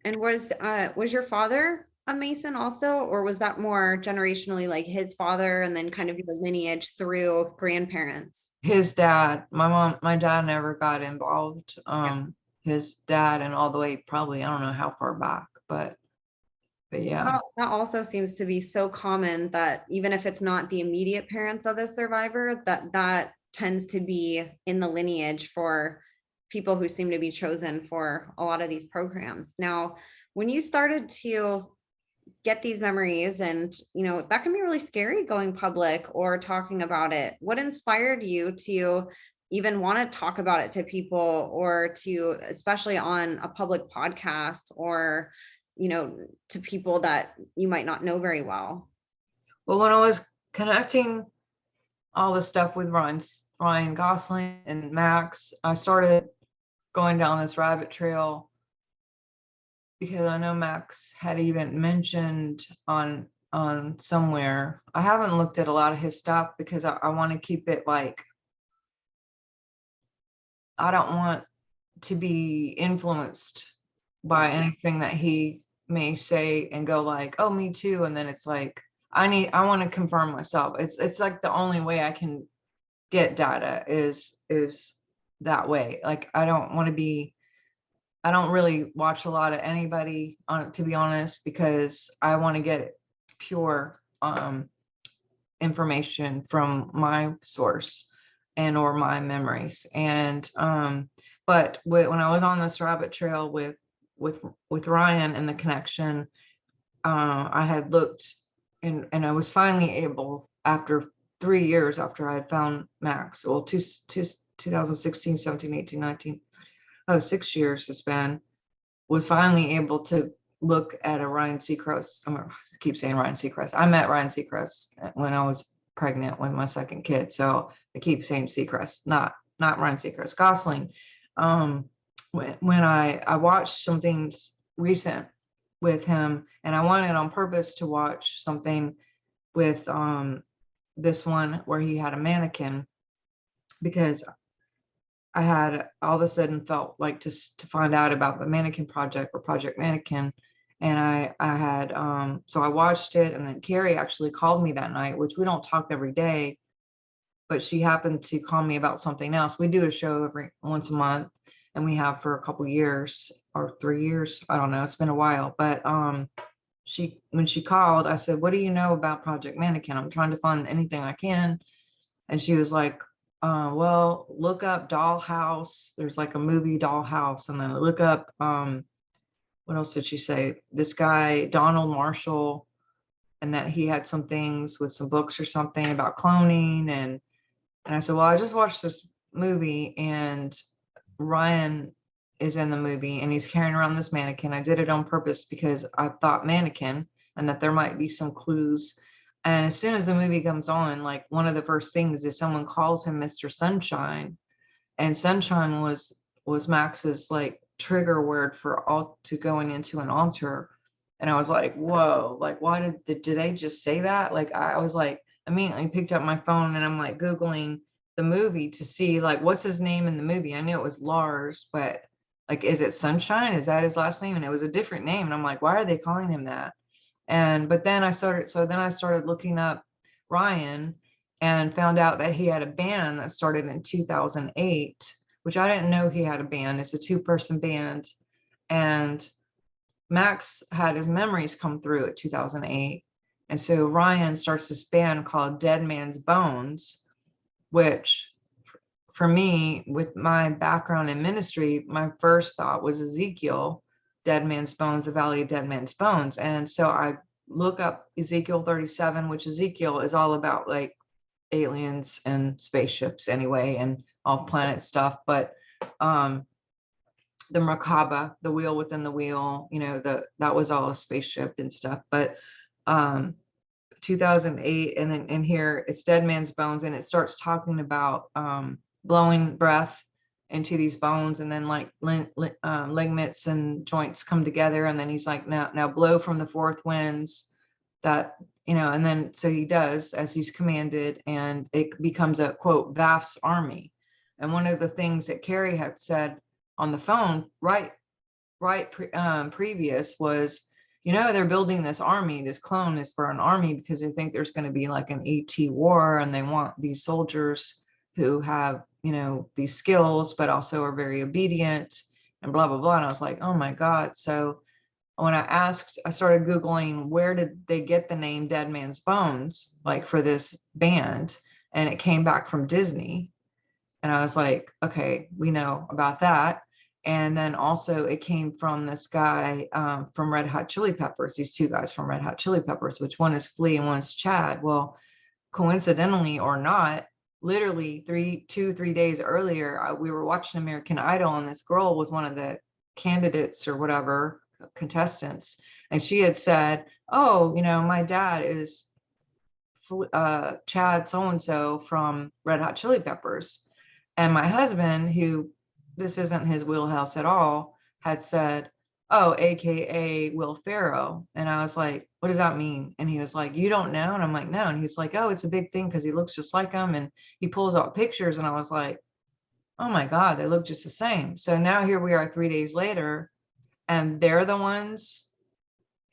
And was your father a Mason also, or was that more generationally, like his father and then kind of your lineage through grandparents? His dad, my dad never got involved. His dad, and all the way probably, I don't know how far back, but But yeah. That also seems to be so common that even if it's not the immediate parents of the survivor, that tends to be in the lineage for people who seem to be chosen for a lot of these programs. Now, when you started to get these memories, and that can be really scary going public or talking about it, what inspired you to even want to talk about it to people, or to, especially on a public podcast, or to people that you might not know very well? Well, when I was connecting all the stuff with Ryan Gosling and Max, I started going down this rabbit trail because I know Max had even mentioned on somewhere. I haven't looked at a lot of his stuff because I want to keep it like, I don't want to be influenced by anything that he may say and go like, oh, me too. And then it's like, I want to confirm myself. It's like the only way I can get data is that way. Like, I don't really watch a lot of anybody to be honest, because I want to get pure information from my source and or my memories. And but when I was on this rabbit trail with Ryan and the connection, I had looked and I was finally able, after 3 years after I had found Max, well, 2016, 17, 18, 19, 6 years it's been, was finally able to look at a Ryan Seacrest. I keep saying Ryan Seacrest. I met Ryan Seacrest when I was pregnant with my second kid. So I keep saying Seacrest, not Ryan Seacrest. Gosling. When I watched some things recent with him, and I wanted on purpose to watch something with this one where he had a mannequin, because I had all of a sudden felt like to find out about the Mannequin Project or Project Mannequin. And I had, so I watched it, and then Carrie actually called me that night, which we don't talk every day, but she happened to call me about something else. We do a show once a month, and we have for a couple years or 3 years. I don't know. It's been a while, but when she called, I said, what do you know about Project Mannequin? I'm trying to find anything I can. And she was like, well, look up Dollhouse. There's like a movie Dollhouse. And then I look up, what else did she say? This guy, Donald Marshall, and that he had some things with some books or something about cloning. And I said, well, I just watched this movie and Ryan is in the movie and he's carrying around this mannequin. I did it on purpose because I thought mannequin and that there might be some clues. And as soon as the movie comes on, like, one of the first things is someone calls him Mr. Sunshine. And Sunshine was Max's like trigger word for all to going into an altar. And I was like, whoa, like, why did they just say that? Like, I was like, immediately picked up my phone and I'm like Googling the movie to see like, what's his name in the movie? I knew it was Lars, but like, is it Sunshine? Is that his last name? And it was a different name. And I'm like, why are they calling him that? But then I started looking up Ryan and found out that he had a band that started in 2008, which I didn't know he had a band. It's a 2-person band. And Max had his memories come through at 2008. And so Ryan starts this band called Dead Man's Bones, which for me, with my background in ministry, my first thought was Ezekiel, Dead Man's Bones, the Valley of Dead Man's Bones. And so I look up Ezekiel 37, which Ezekiel is all about like aliens and spaceships anyway, and off-planet stuff. But the Merkaba, the wheel within the wheel, that was all a spaceship and stuff. But 2008, and then in here it's Dead Man's Bones, and it starts talking about blowing breath into these bones, and then like ligaments and joints come together, and then he's like, now blow from the fourth winds, that and then so he does as he's commanded, and it becomes a quote vast army. And one of the things that Carrie had said on the phone previous was, they're building this army, this clone is for an army because they think there's going to be like an ET war, and they want these soldiers who have these skills but also are very obedient and blah blah blah. And I was like, oh my god. So when I started Googling where did they get the name Dead Man's Bones, like for this band, and it came back from Disney. And I was like, okay, we know about that. And then also it came from this guy from Red Hot Chili Peppers, these two guys from Red Hot Chili Peppers, which one is Flea and one's Chad. Well, coincidentally or not, literally 3 days earlier, we were watching American Idol, and this girl was one of the candidates or whatever, contestants. And she had said, oh, my dad is Chad so-and-so from Red Hot Chili Peppers. And my husband, who this isn't his wheelhouse at all, had said, oh, AKA Will Ferrell. And I was like, what does that mean? And he was like, you don't know? And I'm like, no. And he's like, oh, it's a big thing because he looks just like him. And he pulls out pictures. And I was like, oh my God, they look just the same. So now here we are 3 days later, and they're the ones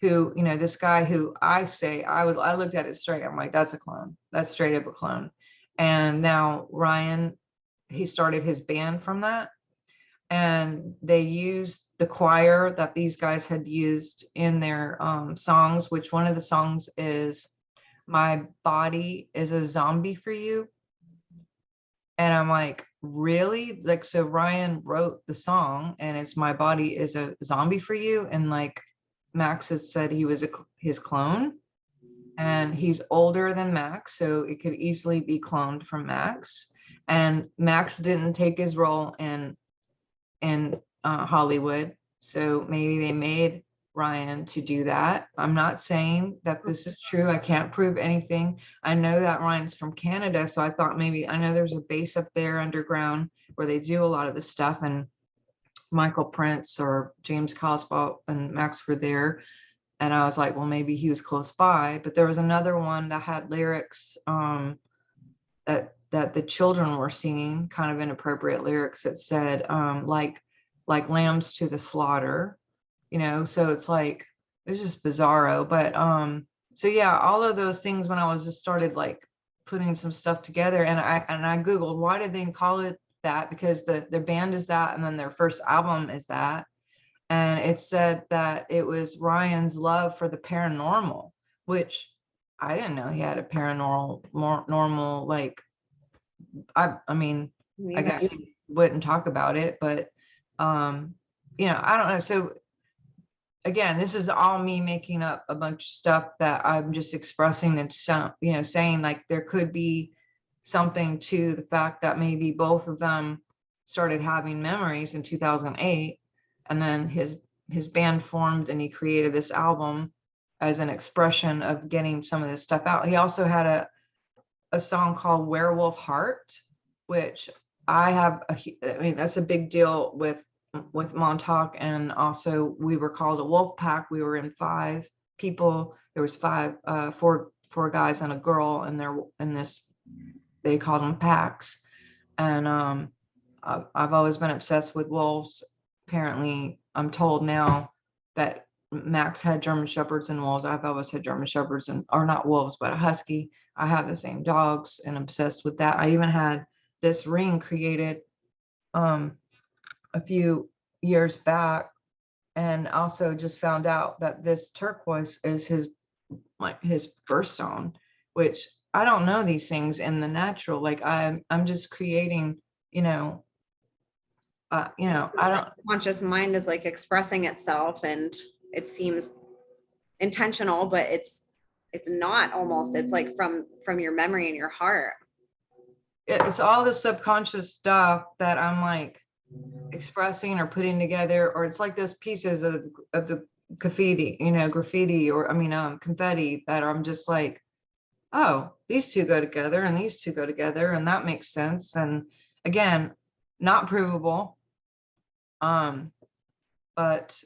who, this guy who I looked at it straight. I'm like, that's a clone. That's straight up a clone. And now Ryan, he started his band from that. And they used the choir that these guys had used in their songs, which one of the songs is My Body is a Zombie for You. And I'm like, really? Like, so Ryan wrote the song and it's My Body is a Zombie for You. And like Max had said he was his clone, and he's older than Max, so it could easily be cloned from Max. And Max didn't take his role in Hollywood, so maybe they made Ryan to do that. I'm not saying that this is true. I can't prove anything. I know that Ryan's from Canada, so I thought maybe, I know there's a base up there underground where they do a lot of this stuff, and Michael Prince or James Cosbalt and Max were there. And I was like, well, maybe he was close by. But there was another one that had lyrics that the children were singing, kind of inappropriate lyrics that said like lambs to the slaughter, so it's like, it's just bizarro. But so yeah, all of those things, when I was just started like putting some stuff together, and I Googled, why did they call it that? Because their band is that, and then their first album is that. And it said that it was Ryan's love for the paranormal, which I didn't know he had a normal, like, I mean, I guess he wouldn't talk about it, but, I don't know. So again, this is all me making up a bunch of stuff that I'm just expressing and some, saying like there could be something to the fact that maybe both of them started having memories in 2008. And then his band formed and he created this album as an expression of getting some of this stuff out. He also had a song called Werewolf Heart, which I mean, that's a big deal with Montauk. And also we were called a wolf pack. We were in 5 people. There was 4 guys and a girl, and they called them packs. And I've always been obsessed with wolves. Apparently, I'm told now that Max had German Shepherds and wolves. I've always had German Shepherds or not wolves, but a husky. I have the same dogs and obsessed with that. I even had this ring created a few years back, and also just found out that this turquoise is his birthstone, which I don't know these things in the natural. Like I'm just creating, I don't. Conscious mind is like expressing itself, and it seems intentional, but it's not. Almost, it's like from your memory and your heart. It's all the subconscious stuff that I'm like expressing or putting together, or it's like those pieces of the graffiti, or confetti, that I'm just like, oh, these two go together and these two go together, and that makes sense. And again, not provable. But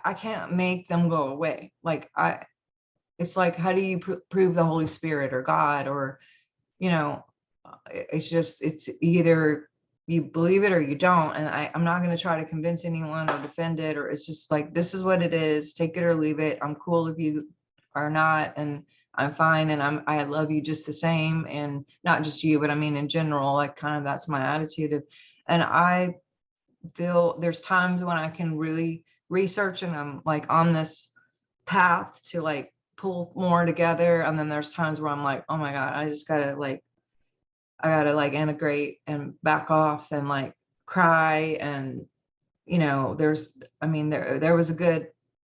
I can't make them go away. Like it's like, how do you prove the Holy Spirit or God, or, it's either you believe it or you don't. And I'm not going to try to convince anyone or defend it, or it's just like, this is what it is, take it or leave it. I'm cool if you are not, and I'm fine. And I love you just the same. And not just you, but I mean, in general, like kind of that's my attitude and I feel there's times when I can really research and I'm like on this path to like pull more together. And then there's times where I'm like, oh my God, I gotta like integrate and back off and like cry. And, there was a good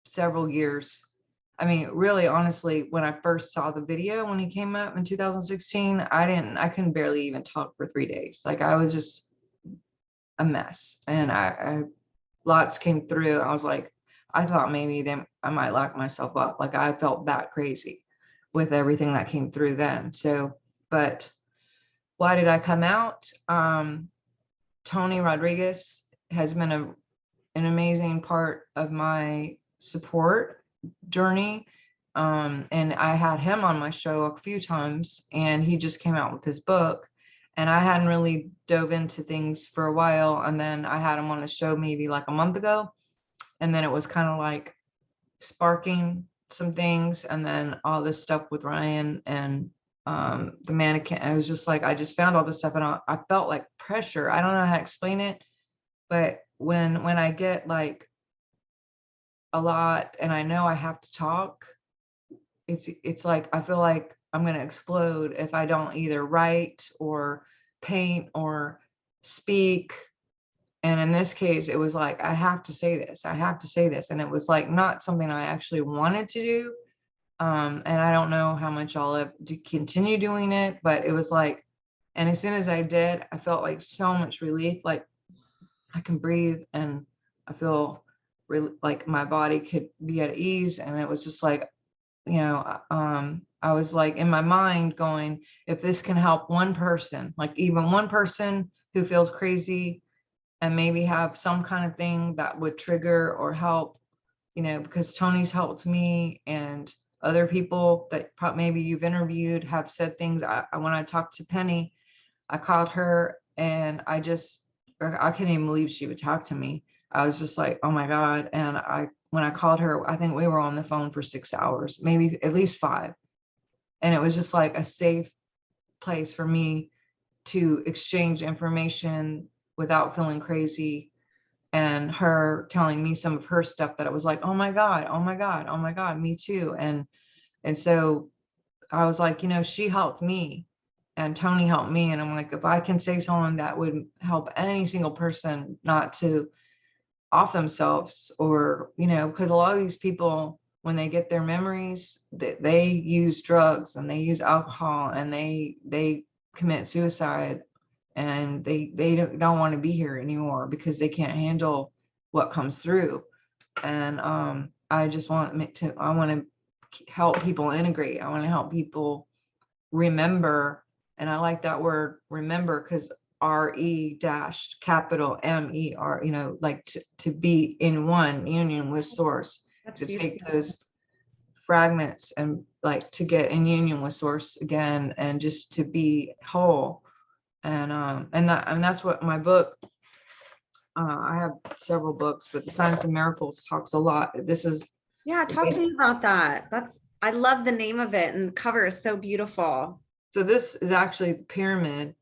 several years. I mean, really, honestly, when I first saw the video, when he came up in 2016, I couldn't barely even talk for 3 days. Like I was just a mess. And I lots came through. I was like, I thought maybe then I might lock myself up. Like I felt that crazy with everything that came through then. So, but why did I come out? Tony Rodriguez has been an amazing part of my support journey. And I had him on my show a few times, and he just came out with his book. And I hadn't really dove into things for a while. And then I had him on a show maybe like a month ago. And then it was kind of like sparking some things. And then all this stuff with Ryan and the mannequin. I was just like, I just found all this stuff and I felt like pressure. I don't know how to explain it. But when I get like a lot and I know I have to talk, it's like I feel like I'm going to explode if I don't either write or paint or speak. And in this case, it was like, I have to say this. I have to say this. And it was like not something I actually wanted to do. And I don't know how much I'll have to continue doing it, but it was like, and as soon as I did, I felt like so much relief, like I can breathe and I feel really like my body could be at ease. And it was just like, I was like in my mind going, if this can help one person, like even one person who feels crazy and maybe have some kind of thing that would trigger or help, because Tony's helped me and other people that maybe you've interviewed have said things. When I talked to Penny, I called her and I couldn't even believe she would talk to me. I was just like, oh my God. And when I called her, I think we were on the phone for 6 hours, maybe at least 5. And it was just like a safe place for me to exchange information without feeling crazy. And her telling me some of her stuff that it was like, oh my God, oh my God, oh my God, me too. And so I was like, she helped me and Tony helped me. And I'm like, if I can say something that would help any single person not to off themselves or, because a lot of these people, when they get their memories, they use drugs and they use alcohol and they commit suicide and they don't want to be here anymore because they can't handle what comes through. And I want to help people integrate. I want to help people remember. And I like that word remember, because RE-MER, like to be in one union with source. That's to beautiful. Take those fragments and like to get in union with source again and just to be whole. And that's what my book, I have several books, but the Science of Miracles talks a lot. This is talk to me about that. I love the name of it, and the cover is so beautiful. So this is actually the pyramid.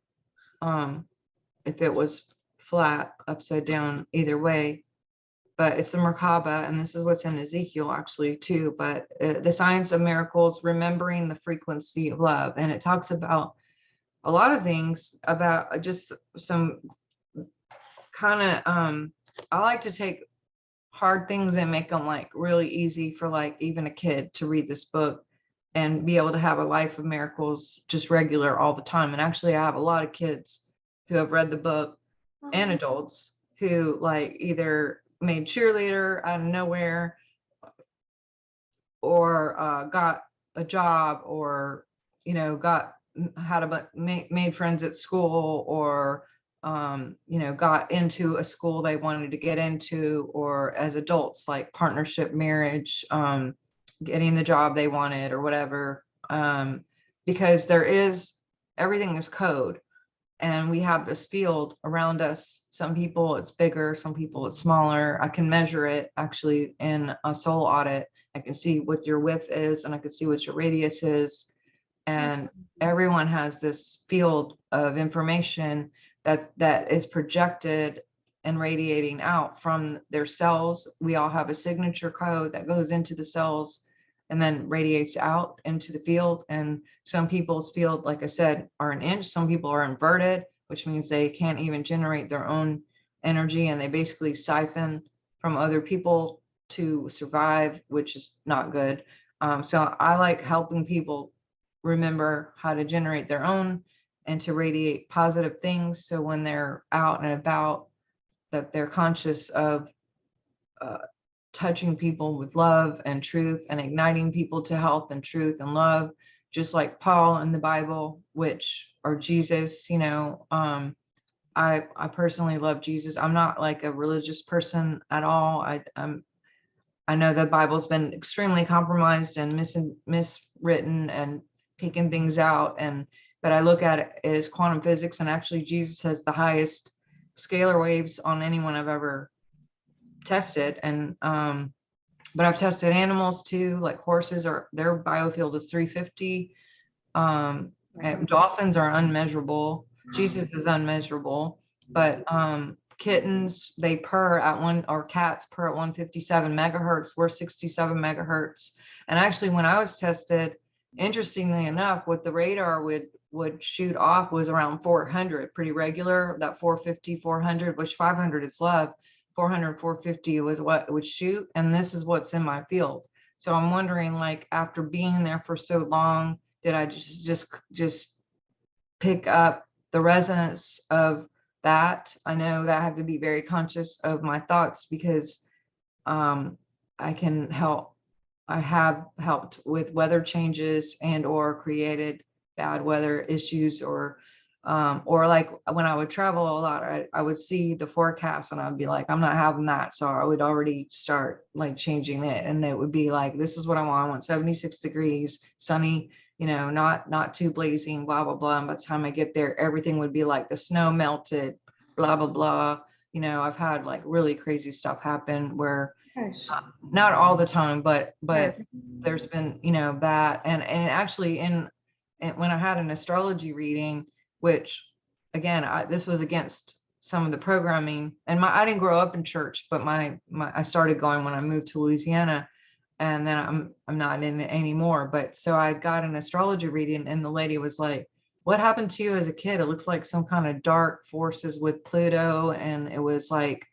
If it was flat, upside down, either way, but it's the Merkaba, and this is what's in Ezekiel actually too. But the Science of Miracles, remembering the frequency of love, and it talks about a lot of things, about just some kind of I like to take hard things and make them like really easy for like even a kid to read this book and be able to have a life of miracles just regular all the time. And actually I have a lot of kids who have read the book and adults who like either made cheerleader out of nowhere or got a job or made friends at school or got into a school they wanted to get into, or as adults like partnership, marriage, getting the job they wanted or whatever, because everything is code. And we have this field around us. Some people it's bigger, some people it's smaller. I can measure it actually in a soul audit. I can see what your width is and I can see what your radius is. And everyone has this field of information that is projected and radiating out from their cells. We all have a signature code that goes into the cells and then radiates out into the field. And some people's field, like I said, are an inch. Some people are inverted, which means they can't even generate their own energy, and they basically siphon from other people to survive, which is not good. So I like helping people remember how to generate their own and to radiate positive things. So when they're out and about, that they're conscious of touching people with love and truth and igniting people to health and truth and love, just like Paul in the Bible, or Jesus, I personally love Jesus. I'm not like a religious person at all. I know the Bible's been extremely compromised and miswritten and taken things out, but I look at it as quantum physics, and actually Jesus has the highest scalar waves on anyone I've ever tested. And but I've tested animals too, like horses, their biofield is 350. And dolphins are unmeasurable. Jesus is unmeasurable, but kittens, they purr at or cats purr at 157 megahertz. We're 67 megahertz. And actually, when I was tested, interestingly enough, what the radar would shoot off was around 400, pretty regular, that 450, 400, which 500 is love. 400, 450 was what it would shoot. And this is what's in my field. So I'm wondering, like, after being there for so long, did I just pick up the resonance of that? I know that I have to be very conscious of my thoughts, because I can help. I have helped with weather changes and or created bad weather issues, or like when I would travel a lot, I would see the forecast and I'd be like, I'm not having that. So I would already start like changing it, and it would be like, this is what I want. I want 76 degrees, sunny, not too blazing, blah, blah, blah. And by the time I get there, everything would be like the snow melted, blah, blah, blah. I've had like really crazy stuff happen where not all the time, but there's been, that. And actually when I had an astrology reading, which again, this was against some of the programming, and I didn't grow up in church, but I started going when I moved to Louisiana, and then I'm not in it anymore. But so I got an astrology reading, and the lady was like, what happened to you as a kid? It looks like some kind of dark forces with Pluto, and it was like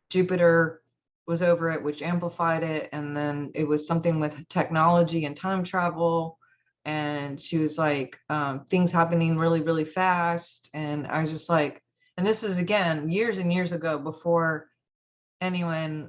Jupiter was over it, which amplified it. And then it was something with technology and time travel. And she was like, things happening really, really fast. And I was just like, and this is again, years and years ago, before I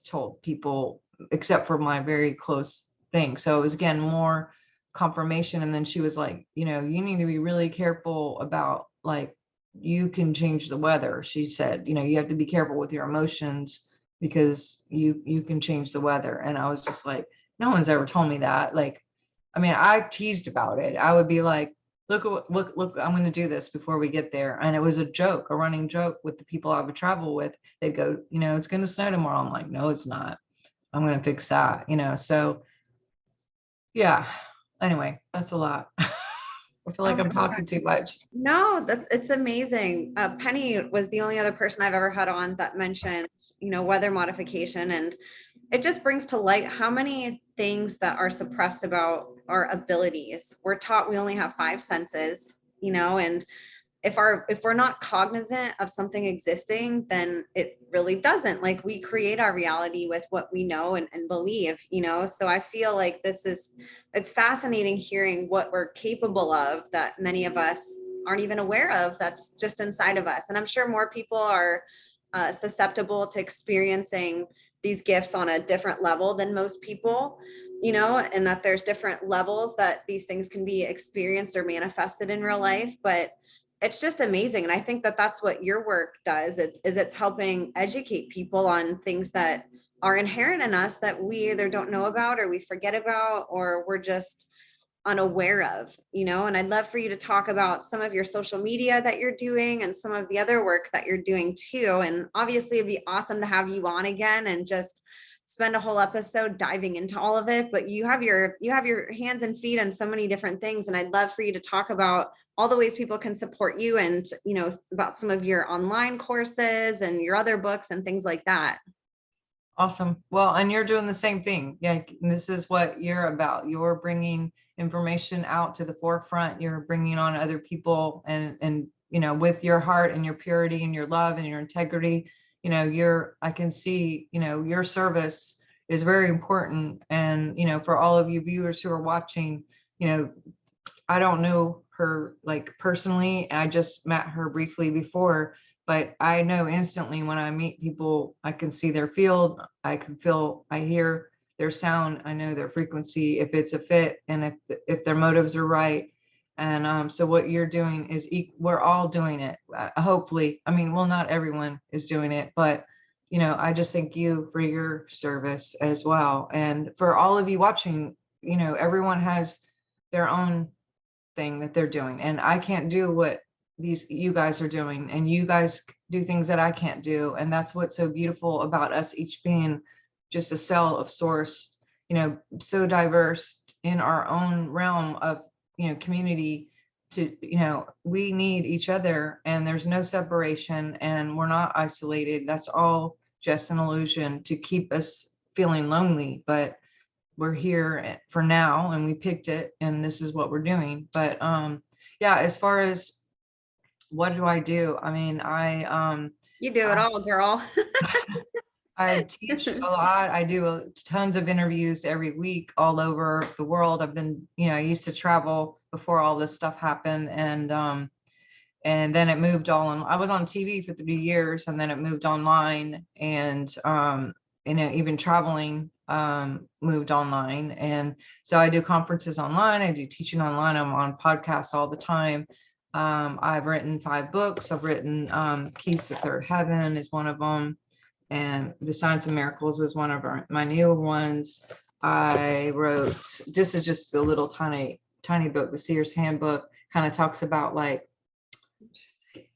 told people, except for my very close thing. So it was, again, more confirmation. And then she was like, you need to be really careful about, like, you can change the weather. She said, you have to be careful with your emotions, because you can change the weather. And I was just like, no one's ever told me that. Like, I mean, I teased about it. I would be like, look, I'm going to do this before we get there. And it was a joke, a running joke with the people I would travel with. They'd go, it's going to snow tomorrow. I'm like, no, it's not. I'm going to fix that, so yeah. Anyway, that's a lot. I feel like I'm talking too much. No, it's amazing. Penny was the only other person I've ever had on that mentioned, weather modification. And it just brings to light how many things that are suppressed about our abilities. We're taught we only have 5 senses, and if we're not cognizant of something existing, then it really doesn't. Like, we create our reality with what we know and believe, so I feel like it's fascinating hearing what we're capable of that many of us aren't even aware of, that's just inside of us. And I'm sure more people are susceptible to experiencing these gifts on a different level than most people, and that there's different levels that these things can be experienced or manifested in real life. But it's just amazing. And I think that that's what your work does. It's helping educate people on things that are inherent in us that we either don't know about, or we forget about, or we're just unaware of, and I'd love for you to talk about some of your social media that you're doing and some of the other work that you're doing too. And obviously it'd be awesome to have you on again and just spend a whole episode diving into all of it, but you have your hands and feet on so many different things. And I'd love for you to talk about all the ways people can support you and, about some of your online courses and your other books and things like that. Awesome. Well, and you're doing the same thing. Yeah, this is what you're about. You're bringing information out to the forefront. You're bringing on other people, and with your heart and your purity and your love and your integrity. I can see, your service is very important. And for all of you viewers who are watching, I don't know her like personally. I just met her briefly before. But I know instantly when I meet people, I can see their field. I hear their sound. I know their frequency, if it's a fit, and if their motives are right. And so what you're doing is we're all doing it. Hopefully, well, not everyone is doing it, but I just thank you for your service as well. And for all of you watching, everyone has their own thing that they're doing, and I can't do what you guys are doing, and you guys do things that I can't do. And that's what's so beautiful about us each being just a cell of source, so diverse in our own realm of, community to, we need each other, and there's no separation, and we're not isolated. That's all just an illusion to keep us feeling lonely, but we're here for now, and we picked it, and this is what we're doing. But yeah, as far as what do I do? You do it all, girl. I teach a lot. I do tons of interviews every week all over the world. I've been, I used to travel before all this stuff happened, and then it moved on. I was on TV for 3 years, and then it moved online, and even traveling moved online. And so I do conferences online. I do teaching online. I'm on podcasts all the time. I've written 5 books. I've written Keys to Third Heaven is one of them, and The Science of Miracles is one of my newer ones. I wrote, this is just a little tiny book, The Seer's Handbook, kind of talks about like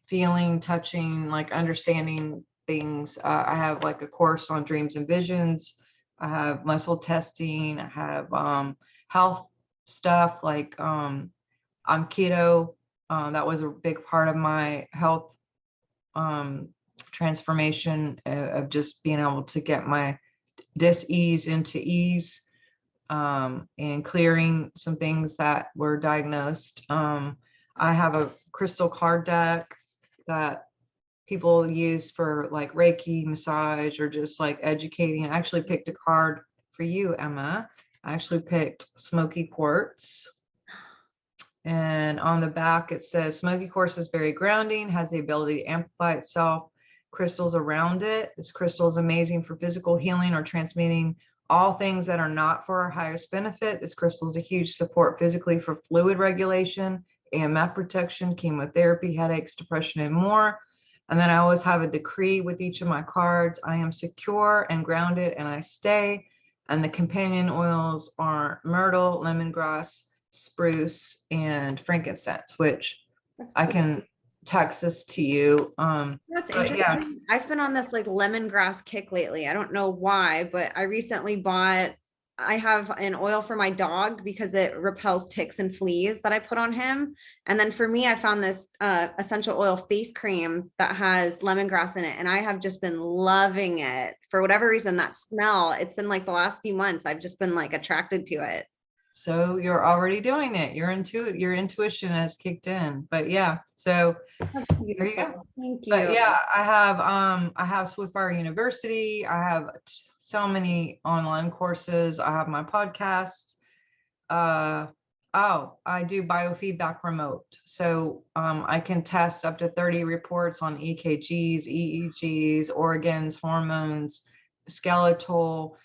feeling, touching, like understanding things. I have like a course on dreams and visions. I have muscle testing. I have health stuff, like I'm keto. That was a big part of my health transformation, of just being able to get my dis-ease into ease, and clearing some things that were diagnosed. I have a crystal card deck that people use for like Reiki, massage, or just like educating. I actually picked a card for you, Emma. I actually picked smoky quartz. And on the back, it says, smoky quartz is very grounding, has the ability to amplify itself. Crystals around it. This crystal is amazing for physical healing or transmitting all things that are not for our highest benefit. This crystal is a huge support physically for fluid regulation, AMF protection, chemotherapy, headaches, depression, and more. And then I always have a decree with each of my cards. I am secure and grounded, and I stay. And the companion oils are myrtle, lemongrass, spruce, and frankincense, which I can text this to you. That's interesting. Yeah. I've been on this like lemongrass kick lately. I don't know why, but I recently I have an oil for my dog because it repels ticks and fleas that I put on him. And then for me, I found this essential oil face cream that has lemongrass in it. And I have just been loving it. For whatever reason, that smell, it's been like the last few months, I've just been like attracted to it. So you're already doing it. Your intuition has kicked in. But yeah, so there you go. Thank you. But yeah, I have Swiftfire University. I have so many online courses. I have my podcast. I do biofeedback remote. So I can test up to 30 reports on EKGs, EEGs, organs, hormones, skeletal.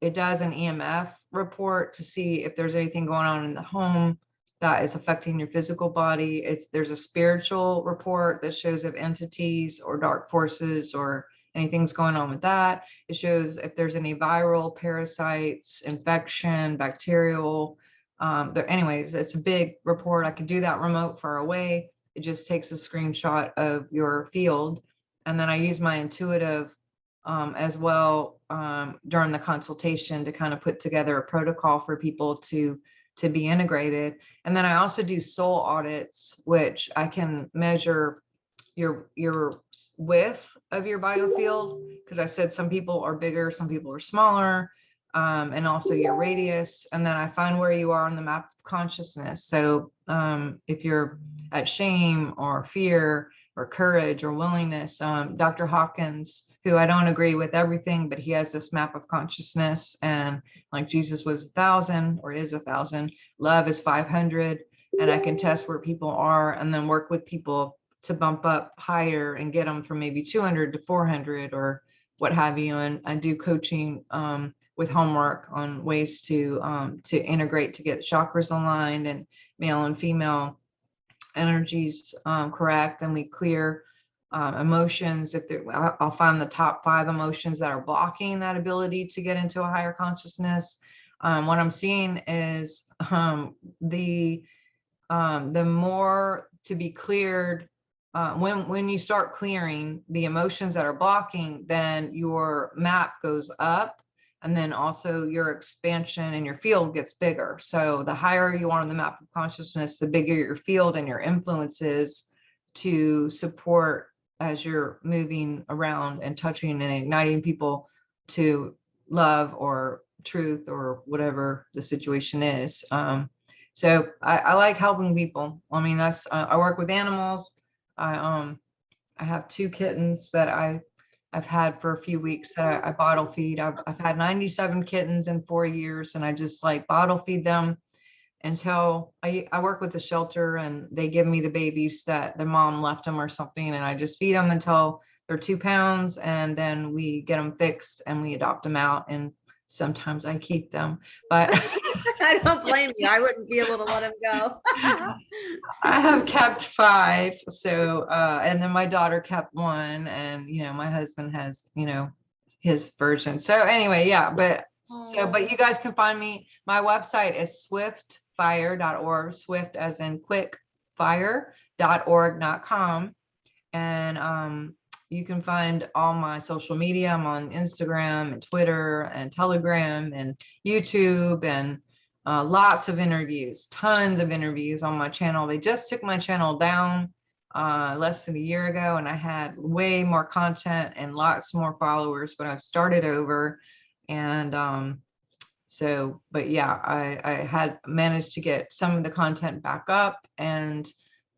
It does an EMF report to see if there's anything going on in the home that is affecting your physical body. There's a spiritual report that shows if entities or dark forces or anything's going on with that. It shows if there's any viral, parasites, infection, bacterial. Anyways, it's a big report. I can do that remote far away. It just takes a screenshot of your field. And then I use my intuitive as well during the consultation to kind of put together a protocol for people to be integrated. And then I also do soul audits, which I can measure your width of your biofield, because I said some people are bigger, some people are smaller, and also your radius. And then I find where you are on the map of consciousness. So if you're at shame or fear or courage or willingness, Dr. Hawkins, who I don't agree with everything, but he has this map of consciousness, and like Jesus was 1,000 or is 1,000, love is 500, and I can test where people are and then work with people to bump up higher and get them from maybe 200 to 400 or what have you. And I do coaching with homework on ways to integrate, to get chakras aligned and male and female energies correct. And we clear emotions. I'll find the top 5 emotions that are blocking that ability to get into a higher consciousness. What I'm seeing is the more to be cleared. When you start clearing the emotions that are blocking, then your map goes up, and then also your expansion and your field gets bigger. So the higher you are on the map of consciousness, the bigger your field and your influence is to support as you're moving around and touching and igniting people to love or truth or whatever the situation is. So I like helping people. I mean, that's I work with animals. I have 2 kittens that I've had for a few weeks that I bottle feed. I've had 97 kittens in 4 years, and I just like bottle feed them until I work with the shelter, and they give me the babies that the mom left them or something, and I just feed them until they're 2 pounds, and then we get them fixed and we adopt them out. And sometimes I keep them, but I don't blame you. I wouldn't be able to let him go. I have kept 5. So, and then my daughter kept 1, and, my husband has, his version. So anyway, yeah, but you guys can find me. My website is swiftfire.org, Swift as in quick, fire.org.com. And, you can find all my social media. I'm on Instagram and Twitter and Telegram and YouTube, and lots of interviews, tons of interviews on my channel. They just took my channel down less than a year ago, and I had way more content and lots more followers, but I've started over. And but yeah, I had managed to get some of the content back up,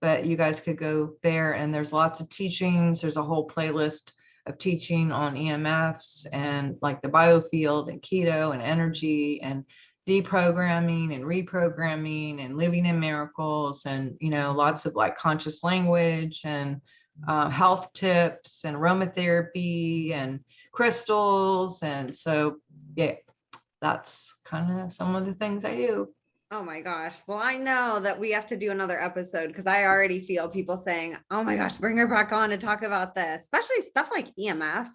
but you guys could go there, and there's lots of teachings. There's a whole playlist of teaching on EMFs and like the biofield and keto and energy and deprogramming and reprogramming and living in miracles, and lots of like conscious language and health tips and aromatherapy and crystals. And so yeah, that's kind of some of the things I do. Oh my gosh. Well, I know that we have to do another episode, because I already feel people saying, oh my gosh, bring her back on to talk about this, especially stuff like EMF.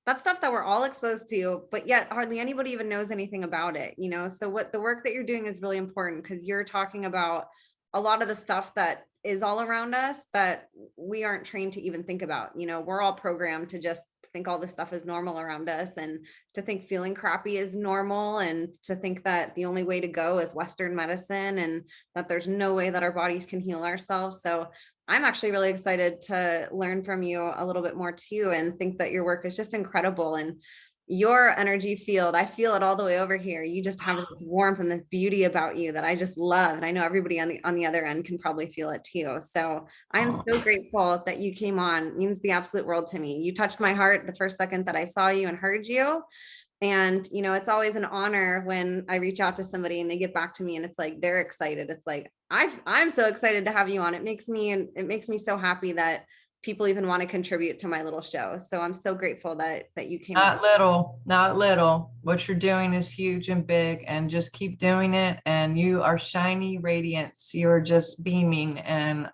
That's stuff that we're all exposed to, but yet hardly anybody even knows anything about it, So what the work that you're doing is really important, because you're talking about a lot of the stuff that is all around us that we aren't trained to even think about. We're all programmed to just think all this stuff is normal around us, and to think feeling crappy is normal, and to think that the only way to go is Western medicine, and that there's no way that our bodies can heal ourselves. So I'm actually really excited to learn from you a little bit more too, and think that your work is just incredible. And your energy field, I feel it all the way over here. You just have this warmth and this beauty about you that I just love. And I know everybody on the other end can probably feel it too. So I am so grateful that you came on. It means the absolute world to me. You touched my heart the first second that I saw you and heard you. And, it's always an honor when I reach out to somebody and they get back to me and it's like, they're excited. It's like, I'm so excited to have you on. It makes me so happy that people even want to contribute to my little show. So I'm so grateful that you came. Not little. What you're doing is huge and big, and just keep doing it. And you are shiny radiance. You're just beaming. And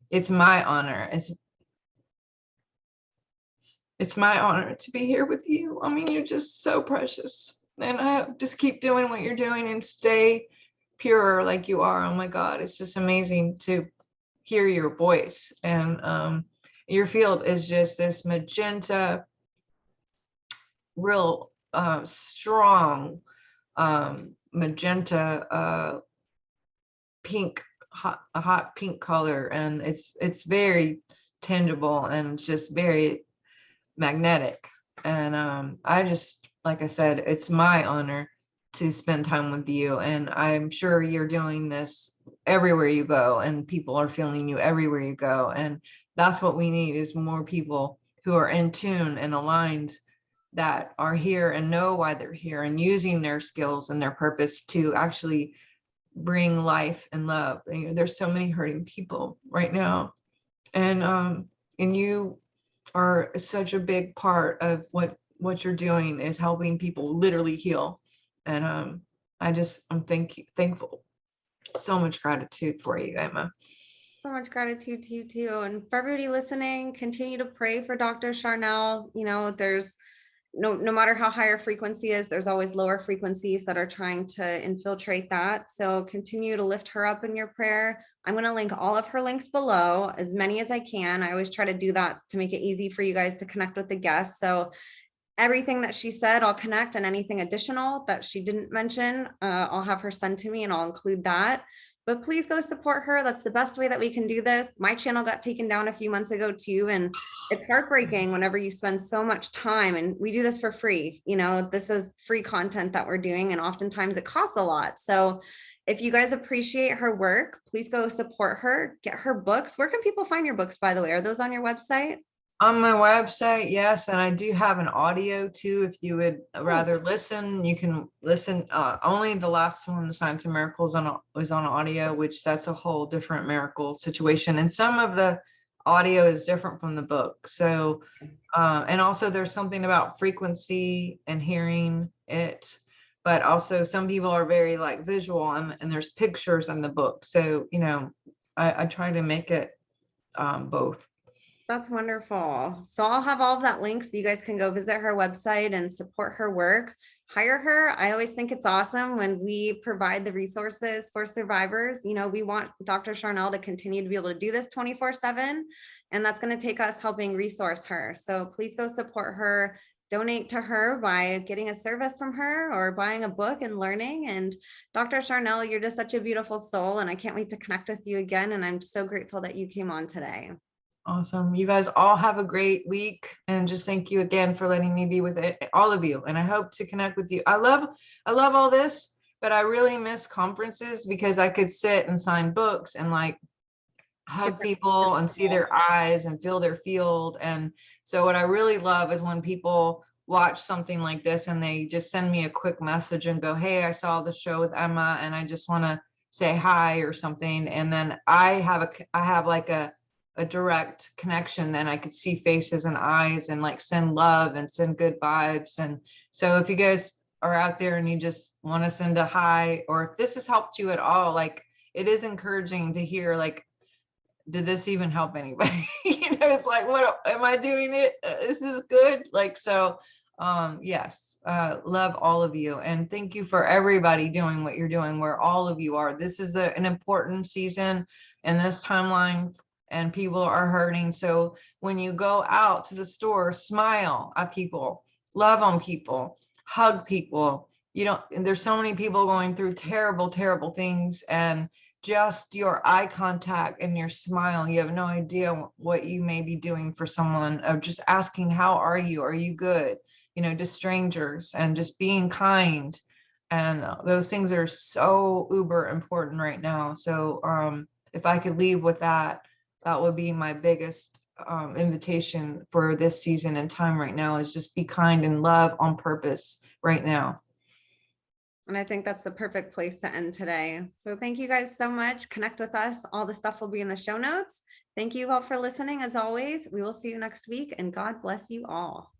it's my honor. It's my honor to be here with you. I mean, you're just so precious. And I just keep doing what you're doing and stay pure like you are. Oh my God, it's just amazing to hear your voice. And your field is just this magenta real strong magenta pink, a hot pink color, and it's very tangible and just very magnetic. And I just, like I said, it's my honor to spend time with you, and I'm sure you're doing this everywhere you go, and people are feeling you everywhere you go. And that's what we need, is more people who are in tune and aligned, that are here and know why they're here, and using their skills and their purpose to actually bring life and love. You know, there's so many hurting people right now, and you are such a big part of what you're doing, is helping people literally heal. And I'm thankful. So much gratitude for you, Emma. So much gratitude to you too. And for everybody listening, continue to pray for Dr. Sharnael. You know, there's no matter how high our frequency is, there's always lower frequencies that are trying to infiltrate that. So continue to lift her up in your prayer. I'm going to link all of her links below, as many as I can. I always try to do that to make it easy for you guys to connect with the guests. So everything that she said, I'll connect, and anything additional that she didn't mention, I'll have her send to me, and I'll include that. But please go support her. That's the best way that we can do this. My channel got taken down a few months ago too, and it's heartbreaking whenever you spend so much time, and we do this for free. You know, this is free content that we're doing, and oftentimes it costs a lot. So if you guys appreciate her work, please go support her, get her books. Where can people find your books, by the way? Are those on your website? On my website, yes, and I do have an audio too. If you would rather listen, you can listen. Only the last one, the Science of Miracles, was on audio, which that's a whole different miracle situation. And some of the audio is different from the book. So, and also there's something about frequency and hearing it, but also some people are very like visual, and there's pictures in the book. So, you know, I try to make it both. That's wonderful. So I'll have all of that link so you guys can go visit her website and support her work. Hire her. I always think it's awesome when we provide the resources for survivors. You know, we want Dr. Sharnael to continue to be able to do this 24/7, and that's going to take us helping resource her. So please go support her. Donate to her by getting a service from her or buying a book and learning. And Dr. Sharnael, you're just such a beautiful soul, and I can't wait to connect with you again. And I'm so grateful that you came on today. Awesome. You guys all have a great week, and just thank you again for letting me be with all of you. And I hope to connect with you. I love all this, but I really miss conferences, because I could sit and sign books and like hug people and see their eyes and feel their field. And so what I really love is when people watch something like this and they just send me a quick message and go, "Hey, I saw the show with Emma and I just want to say hi," or something. And then I have like a direct connection, then I could see faces and eyes and like send love and send good vibes. And so if you guys are out there and you just want to send a hi, or if this has helped you at all, like, it is encouraging to hear, like, did this even help anybody? You know, it's like, what am I doing it? Is this good? Like, so yes, love all of you, and thank you for everybody doing what you're doing, where all of you are. This is an important season in this timeline, and people are hurting. So when you go out to the store, smile at people, love on people, hug people. You know, there's so many people going through terrible, terrible things, and just your eye contact and your smile, you have no idea what you may be doing for someone, of just asking, how are you? Are you good? You know, to strangers, and just being kind. And those things are so uber important right now. So if I could leave with that, that would be my biggest invitation for this season and time right now, is just be kind and love on purpose right now. And I think that's the perfect place to end today. So thank you guys so much. Connect with us. All the stuff will be in the show notes. Thank you all for listening. As always, we will see you next week, and God bless you all.